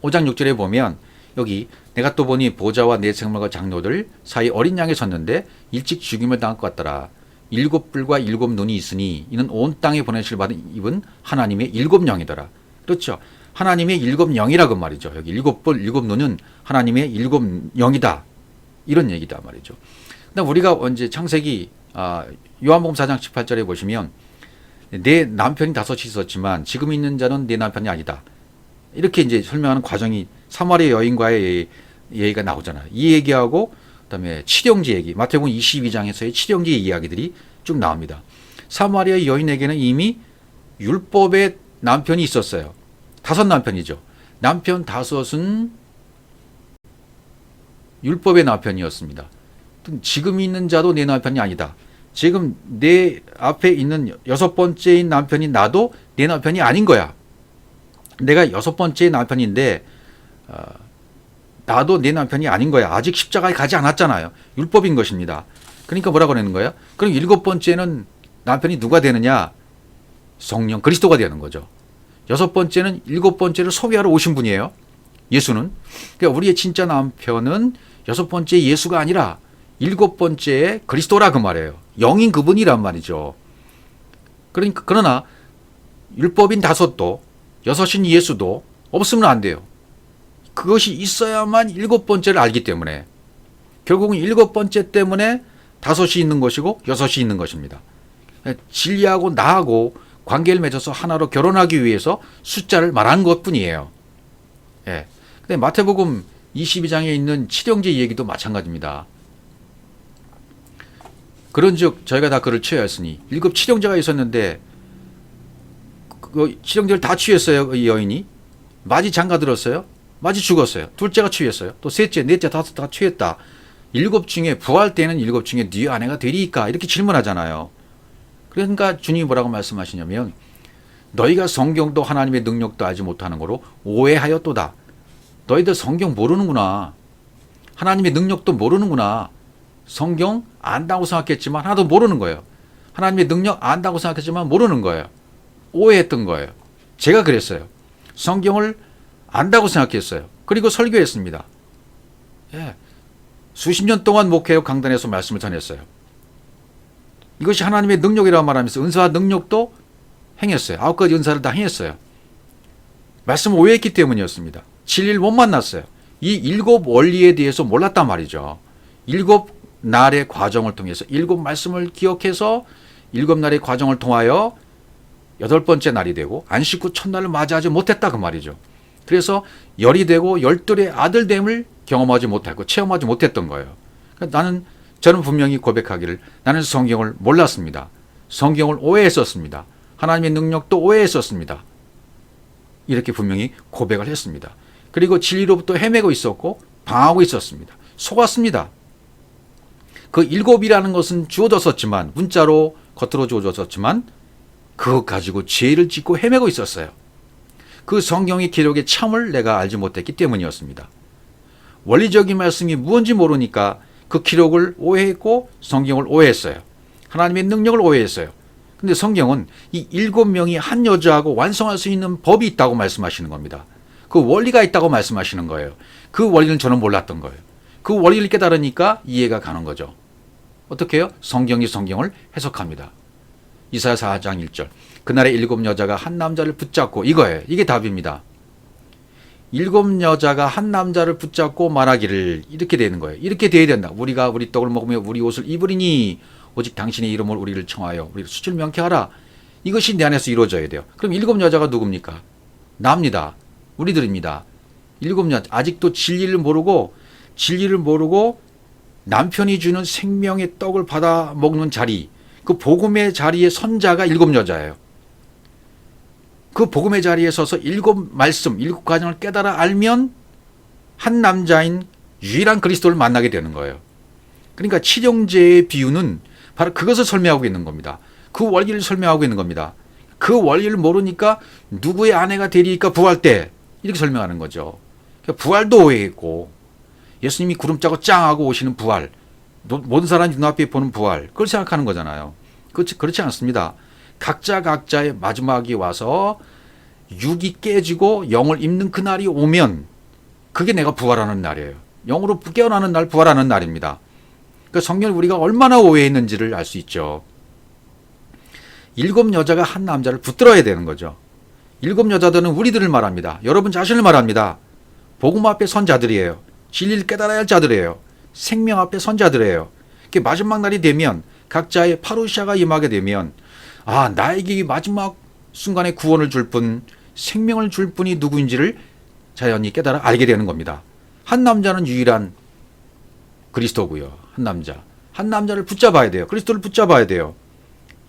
6절에 보면 여기 내가 또 보니 보좌와 네 생물과 장로들 사이 어린 양이 섰는데 일찍 죽임을 당할 것 같더라. 7 뿔과 7 눈이 있으니 이는 온 땅에 보내실 받은 입은 하나님의 7 영이더라. 그렇죠. 하나님의 7 영이라고 말이죠. 여기 7 뿔, 7 눈은 하나님의 7 영이다. 이런 얘기다 말이죠. 그다음 우리가 언제 창세기 요한복음 4장 18절에 보시면 내 남편이 5이 있었지만 지금 있는 자는 내 남편이 아니다. 이렇게 이제 설명하는 과정이 사마리아 여인과의 얘기가 나오잖아요. 이 얘기하고 그다음에 칠형제 얘기, 마태복음 22장에서의 칠형제 이야기들이 쭉 나옵니다. 사마리아 여인에게는 이미 율법의 남편이 있었어요. 5 남편이죠. 남편 5은 율법의 남편이었습니다. 지금 있는 자도 내 남편이 아니다. 지금 내 앞에 있는 6번째인 남편이 나도 내 남편이 아닌 거야. 내가 6번째 남편인데 나도 내 남편이 아닌 거야. 아직 십자가에 가지 않았잖아요. 율법인 것입니다. 그러니까 뭐라고 하는 거예요? 그럼 7번째는 남편이 누가 되느냐? 성령 그리스도가 되는 거죠. 6번째는 7번째를 소개하러 오신 분이에요. 예수는. 그러니까 우리의 진짜 남편은 6번째 예수가 아니라 7번째 그리스도라 그 말이에요. 영인 그분이란 말이죠. 그러니까 그러나 율법인 다섯도 여섯인 예수도 없으면 안 돼요. 그것이 있어야만 일곱 번째를 알기 때문에 결국은 일곱 번째 때문에 다섯이 있는 것이고 여섯이 있는 것입니다. 진리하고 나하고 관계를 맺어서 하나로 결혼하기 위해서 숫자를 말한 것뿐이에요. 예. 근데 마태복음 22장에 있는 칠형제 얘기도 마찬가지입니다. 그런즉 저희가 다 그를 취하였으니 일곱 칠형제가 있었는데 그 칠형제를 다 취했어요. 이 여인이 마지 장가들었어요. 마지 죽었어요. 둘째가 취했어요. 또 셋째, 넷째, 다섯 다 취했다. 일곱 중에 부활 때는 일곱 중에 네 아내가 되리이까 이렇게 질문하잖아요. 그러니까 주님이 뭐라고 말씀하시냐면 너희가 성경도 하나님의 능력도 알지 못하는 거로 오해하였도다. 너희들 성경 모르는구나. 하나님의 능력도 모르는구나. 성경 안다고 생각했지만 하나도 모르는 거예요. 하나님의 능력 안다고 생각했지만 모르는 거예요. 오해했던 거예요. 제가 그랬어요. 성경을 안다고 생각했어요. 그리고 설교했습니다. 예. 수십 년 동안 목회하고 강단에서 말씀을 전했어요. 이것이 하나님의 능력이라고 말하면서 은사와 능력도 행했어요. 9가지 은사를 다 행했어요. 말씀을 오해했기 때문이었습니다. 진리를 못 만났어요. 이 일곱 원리에 대해서 몰랐단 말이죠. 일곱 날의 과정을 통해서 일곱 말씀을 기억해서 일곱 날의 과정을 통하여 여덟 번째 날이 되고 안식 후 첫날을 맞이하지 못했다 그 말이죠. 그래서 열이 되고 열둘의 아들됨을 경험하지 못했고 체험하지 못했던 거예요. 그러니까 저는 분명히 고백하기를 나는 성경을 몰랐습니다. 성경을 오해했었습니다. 하나님의 능력도 오해했었습니다. 이렇게 분명히 고백을 했습니다. 그리고 진리로부터 헤매고 있었고 방황하고 있었습니다. 속았습니다. 그 일곱이라는 것은 주어졌었지만 문자로 겉으로 주어졌었지만 그것 가지고 죄를 짓고 헤매고 있었어요. 그 성경의 기록의 참을 내가 알지 못했기 때문이었습니다. 원리적인 말씀이 무엇인지 모르니까 그 기록을 오해했고 성경을 오해했어요. 하나님의 능력을 오해했어요. 근데 성경은 이 일곱 명이 한 여자하고 완성할 수 있는 법이 있다고 말씀하시는 겁니다. 그 원리가 있다고 말씀하시는 거예요. 그 원리는 저는 몰랐던 거예요. 그 원리를 깨달으니까 이해가 가는 거죠. 어떻게 해요? 성경이 성경을 해석합니다. 이사야 4장 1절. 그날의 일곱 여자가 한 남자를 붙잡고 이거예요. 이게 답입니다. 일곱 여자가 한 남자를 붙잡고 말하기를 이렇게 되는 거예요. 이렇게 돼야 된다. 우리가 우리 떡을 먹으며 우리 옷을 입으리니 오직 당신의 이름을 우리를 청하여 우리를 수치를 명쾌하라. 이것이 내 안에서 이루어져야 돼요. 그럼 일곱 여자가 누굽니까? 나입니다. 우리들입니다. 일곱 여자 아직도 진리를 모르고 남편이 주는 생명의 떡을 받아 먹는 자리, 그 복음의 자리에 선 자가 일곱 여자예요. 그 복음의 자리에 서서 일곱 말씀, 일곱 과정을 깨달아 알면 한 남자인 유일한 그리스도를 만나게 되는 거예요. 그러니까 칠형제의 비유는 바로 그것을 설명하고 있는 겁니다. 그 원리를 설명하고 있는 겁니다. 그 원리를 모르니까 누구의 아내가 되리까 부활 때 이렇게 설명하는 거죠. 그러니까 부활도 오해했고 예수님이 구름 짜고 짱 하고 오시는 부활, 모든 사람이 눈앞에 보는 부활, 그걸 생각하는 거잖아요. 그렇지 않습니다. 각자의 마지막이 와서 육이 깨지고 영을 입는 그날이 오면 그게 내가 부활하는 날이에요. 영으로 깨어나는 날, 부활하는 날입니다. 그러니까 성경을 우리가 얼마나 오해했는지를 알 수 있죠. 일곱 여자가 한 남자를 붙들어야 되는 거죠. 일곱 여자들은 우리들을 말합니다. 여러분 자신을 말합니다. 복음 앞에 선 자들이에요. 진리를 깨달아야 할 자들이에요. 생명 앞에 선 자들이에요. 마지막 날이 되면 각자의 파루시아가 임하게 되면 나에게 마지막 순간에 구원을 줄 분, 생명을 줄 분이 누구인지를 자연히 깨달아 알게 되는 겁니다. 한 남자는 유일한 그리스도고요. 한 남자를 붙잡아야 돼요. 그리스도를 붙잡아야 돼요.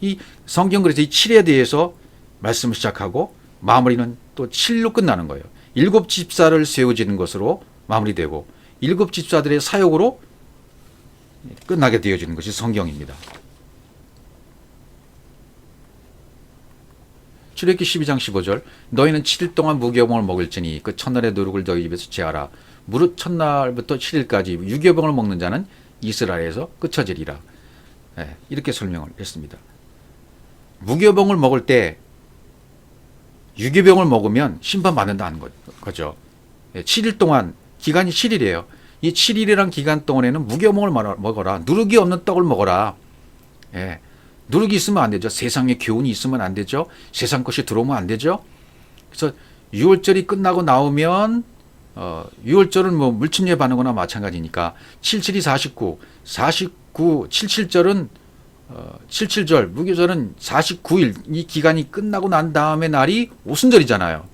이 성경 그래서 이 7에 대해서 말씀을 시작하고 마무리는 또 7로 끝나는 거예요. 일곱 집사를 세워지는 것으로 마무리되고 일곱 집사들의 사역으로 끝나게 되어지는 것이 성경입니다. 출애굽기 12장 15절 너희는 7일 동안 무교병을 먹을지니 그 첫날의 누룩을 너희 입에서 제하라. 무릇 첫날부터 7일까지 유교병을 먹는 자는 이스라엘에서 끊어지리라. 이렇게 설명을 했습니다. 무교병을 먹을 때 유교병을 먹으면 심판받는다는 거죠. 7일 동안 기간이 7일이에요. 이 7일이란 기간 동안에는 무교병을 먹어라. 누룩이 없는 떡을 먹어라. 누룩이 있으면 안 되죠. 세상에 교훈이 있으면 안 되죠. 세상 것이 들어오면 안 되죠. 그래서 유월절이 끝나고 나오면 유월절은 뭐 물침례 받는 거나 마찬가지니까 77이 49, 77절은 77절, 무교절은 49일 이 기간이 끝나고 난 다음에 날이 오순절이잖아요.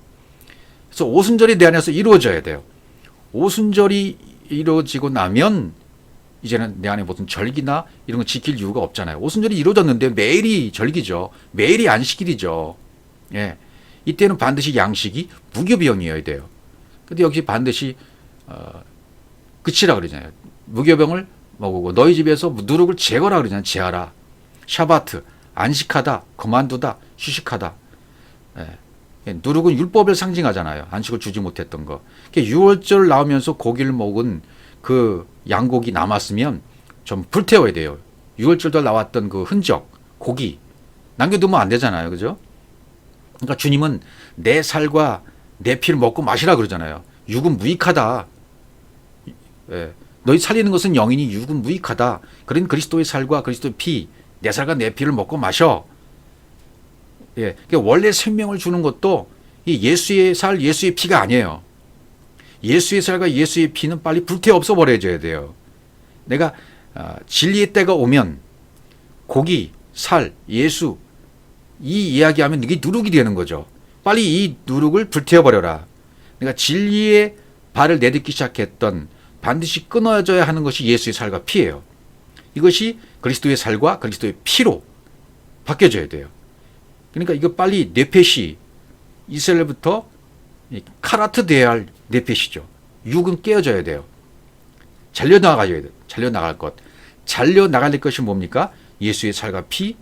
그래서 오순절이 내 안에서 이루어져야 돼요. 오순절이 이루어지고 나면 이제는 내 안에 무슨 절기나 이런 거 지킬 이유가 없잖아요. 오순절이 이루어졌는데 매일이 절기죠. 매일이 안식일이죠. 예. 이때는 반드시 양식이 무교병이어야 돼요. 근데 여기 반드시 그치라 그러잖아요. 무교병을 먹고 너희 집에서 누룩을 제거라 그러잖아요. 제하라. 샤바트, 안식하다, 그만두다, 휴식하다. 예. 누룩은 율법을 상징하잖아요. 안식을 주지 못했던 거. 6월절 나오면서 고기를 먹은 그 양고기 남았으면 좀 불태워야 돼요. 6월절도 나왔던 그 흔적, 고기 남겨두면 안 되잖아요. 그죠? 그러니까 주님은 내 살과 내 피를 먹고 마시라 그러잖아요. 육은 무익하다. 예. 너희 살리는 것은 영이니 육은 무익하다. 그런 그리스도의 살과 그리스도의 피, 내 살과 내 피를 먹고 마셔. 예. 그러니까 원래 생명을 주는 것도 이 예수의 살, 예수의 피가 아니에요. 예수의 살과 예수의 피는 빨리 불태워 없어 버려져야 돼요. 내가 진리의 때가 오면 고기, 살, 예수 이 이야기하면 이게 누룩이 되는 거죠. 빨리 이 누룩을 불태워 버려라. 내가 진리의 발을 내딛기 시작했던 반드시 끊어져야 하는 것이 예수의 살과 피예요. 이것이 그리스도의 살과 그리스도의 피로 바뀌어져야 돼요. 그러니까 이거 빨리 뇌폐시 이스라엘부터 카라트 돼야 할 뇌폐시죠. 육은 깨어져야 돼요. 잘려나가야 돼요. 잘려나갈 것. 잘려나갈 것이 뭡니까? 예수의 살과 피,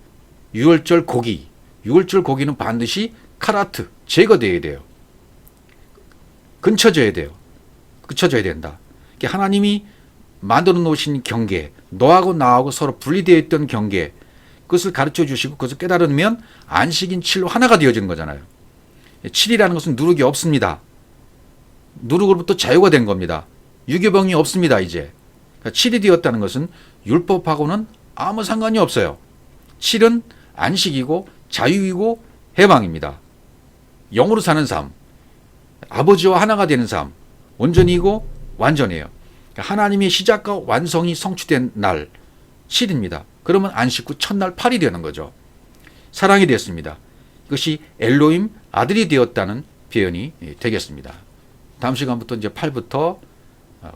유월절 고기. 유월절 고기는 반드시 카라트, 제거돼야 돼요. 근처져야 돼요. 그쳐져야 된다. 하나님이 만들어 놓으신 경계, 너하고 나하고 서로 분리되어 있던 경계, 그것을 가르쳐 주시고 그것을 깨달으면 안식인 7로 하나가 되어지는 거잖아요. 7이라는 것은 누룩이 없습니다. 누룩으로부터 자유가 된 겁니다. 유교병이 없습니다. 이제 7이 되었다는 것은 율법하고는 아무 상관이 없어요. 7은 안식이고 자유이고 해방입니다. 영으로 사는 삶, 아버지와 하나가 되는 삶, 온전이고 완전해요. 하나님의 시작과 완성이 성취된 날 7입니다. 그러면 안식 후 첫날 8이 되는 거죠. 사랑이 되었습니다. 이것이 엘로힘 아들이 되었다는 표현이 되겠습니다. 다음 시간부터 이제 8부터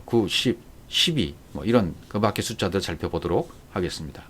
9, 10, 12 뭐 이런 그 밖의 숫자들 살펴보도록 하겠습니다.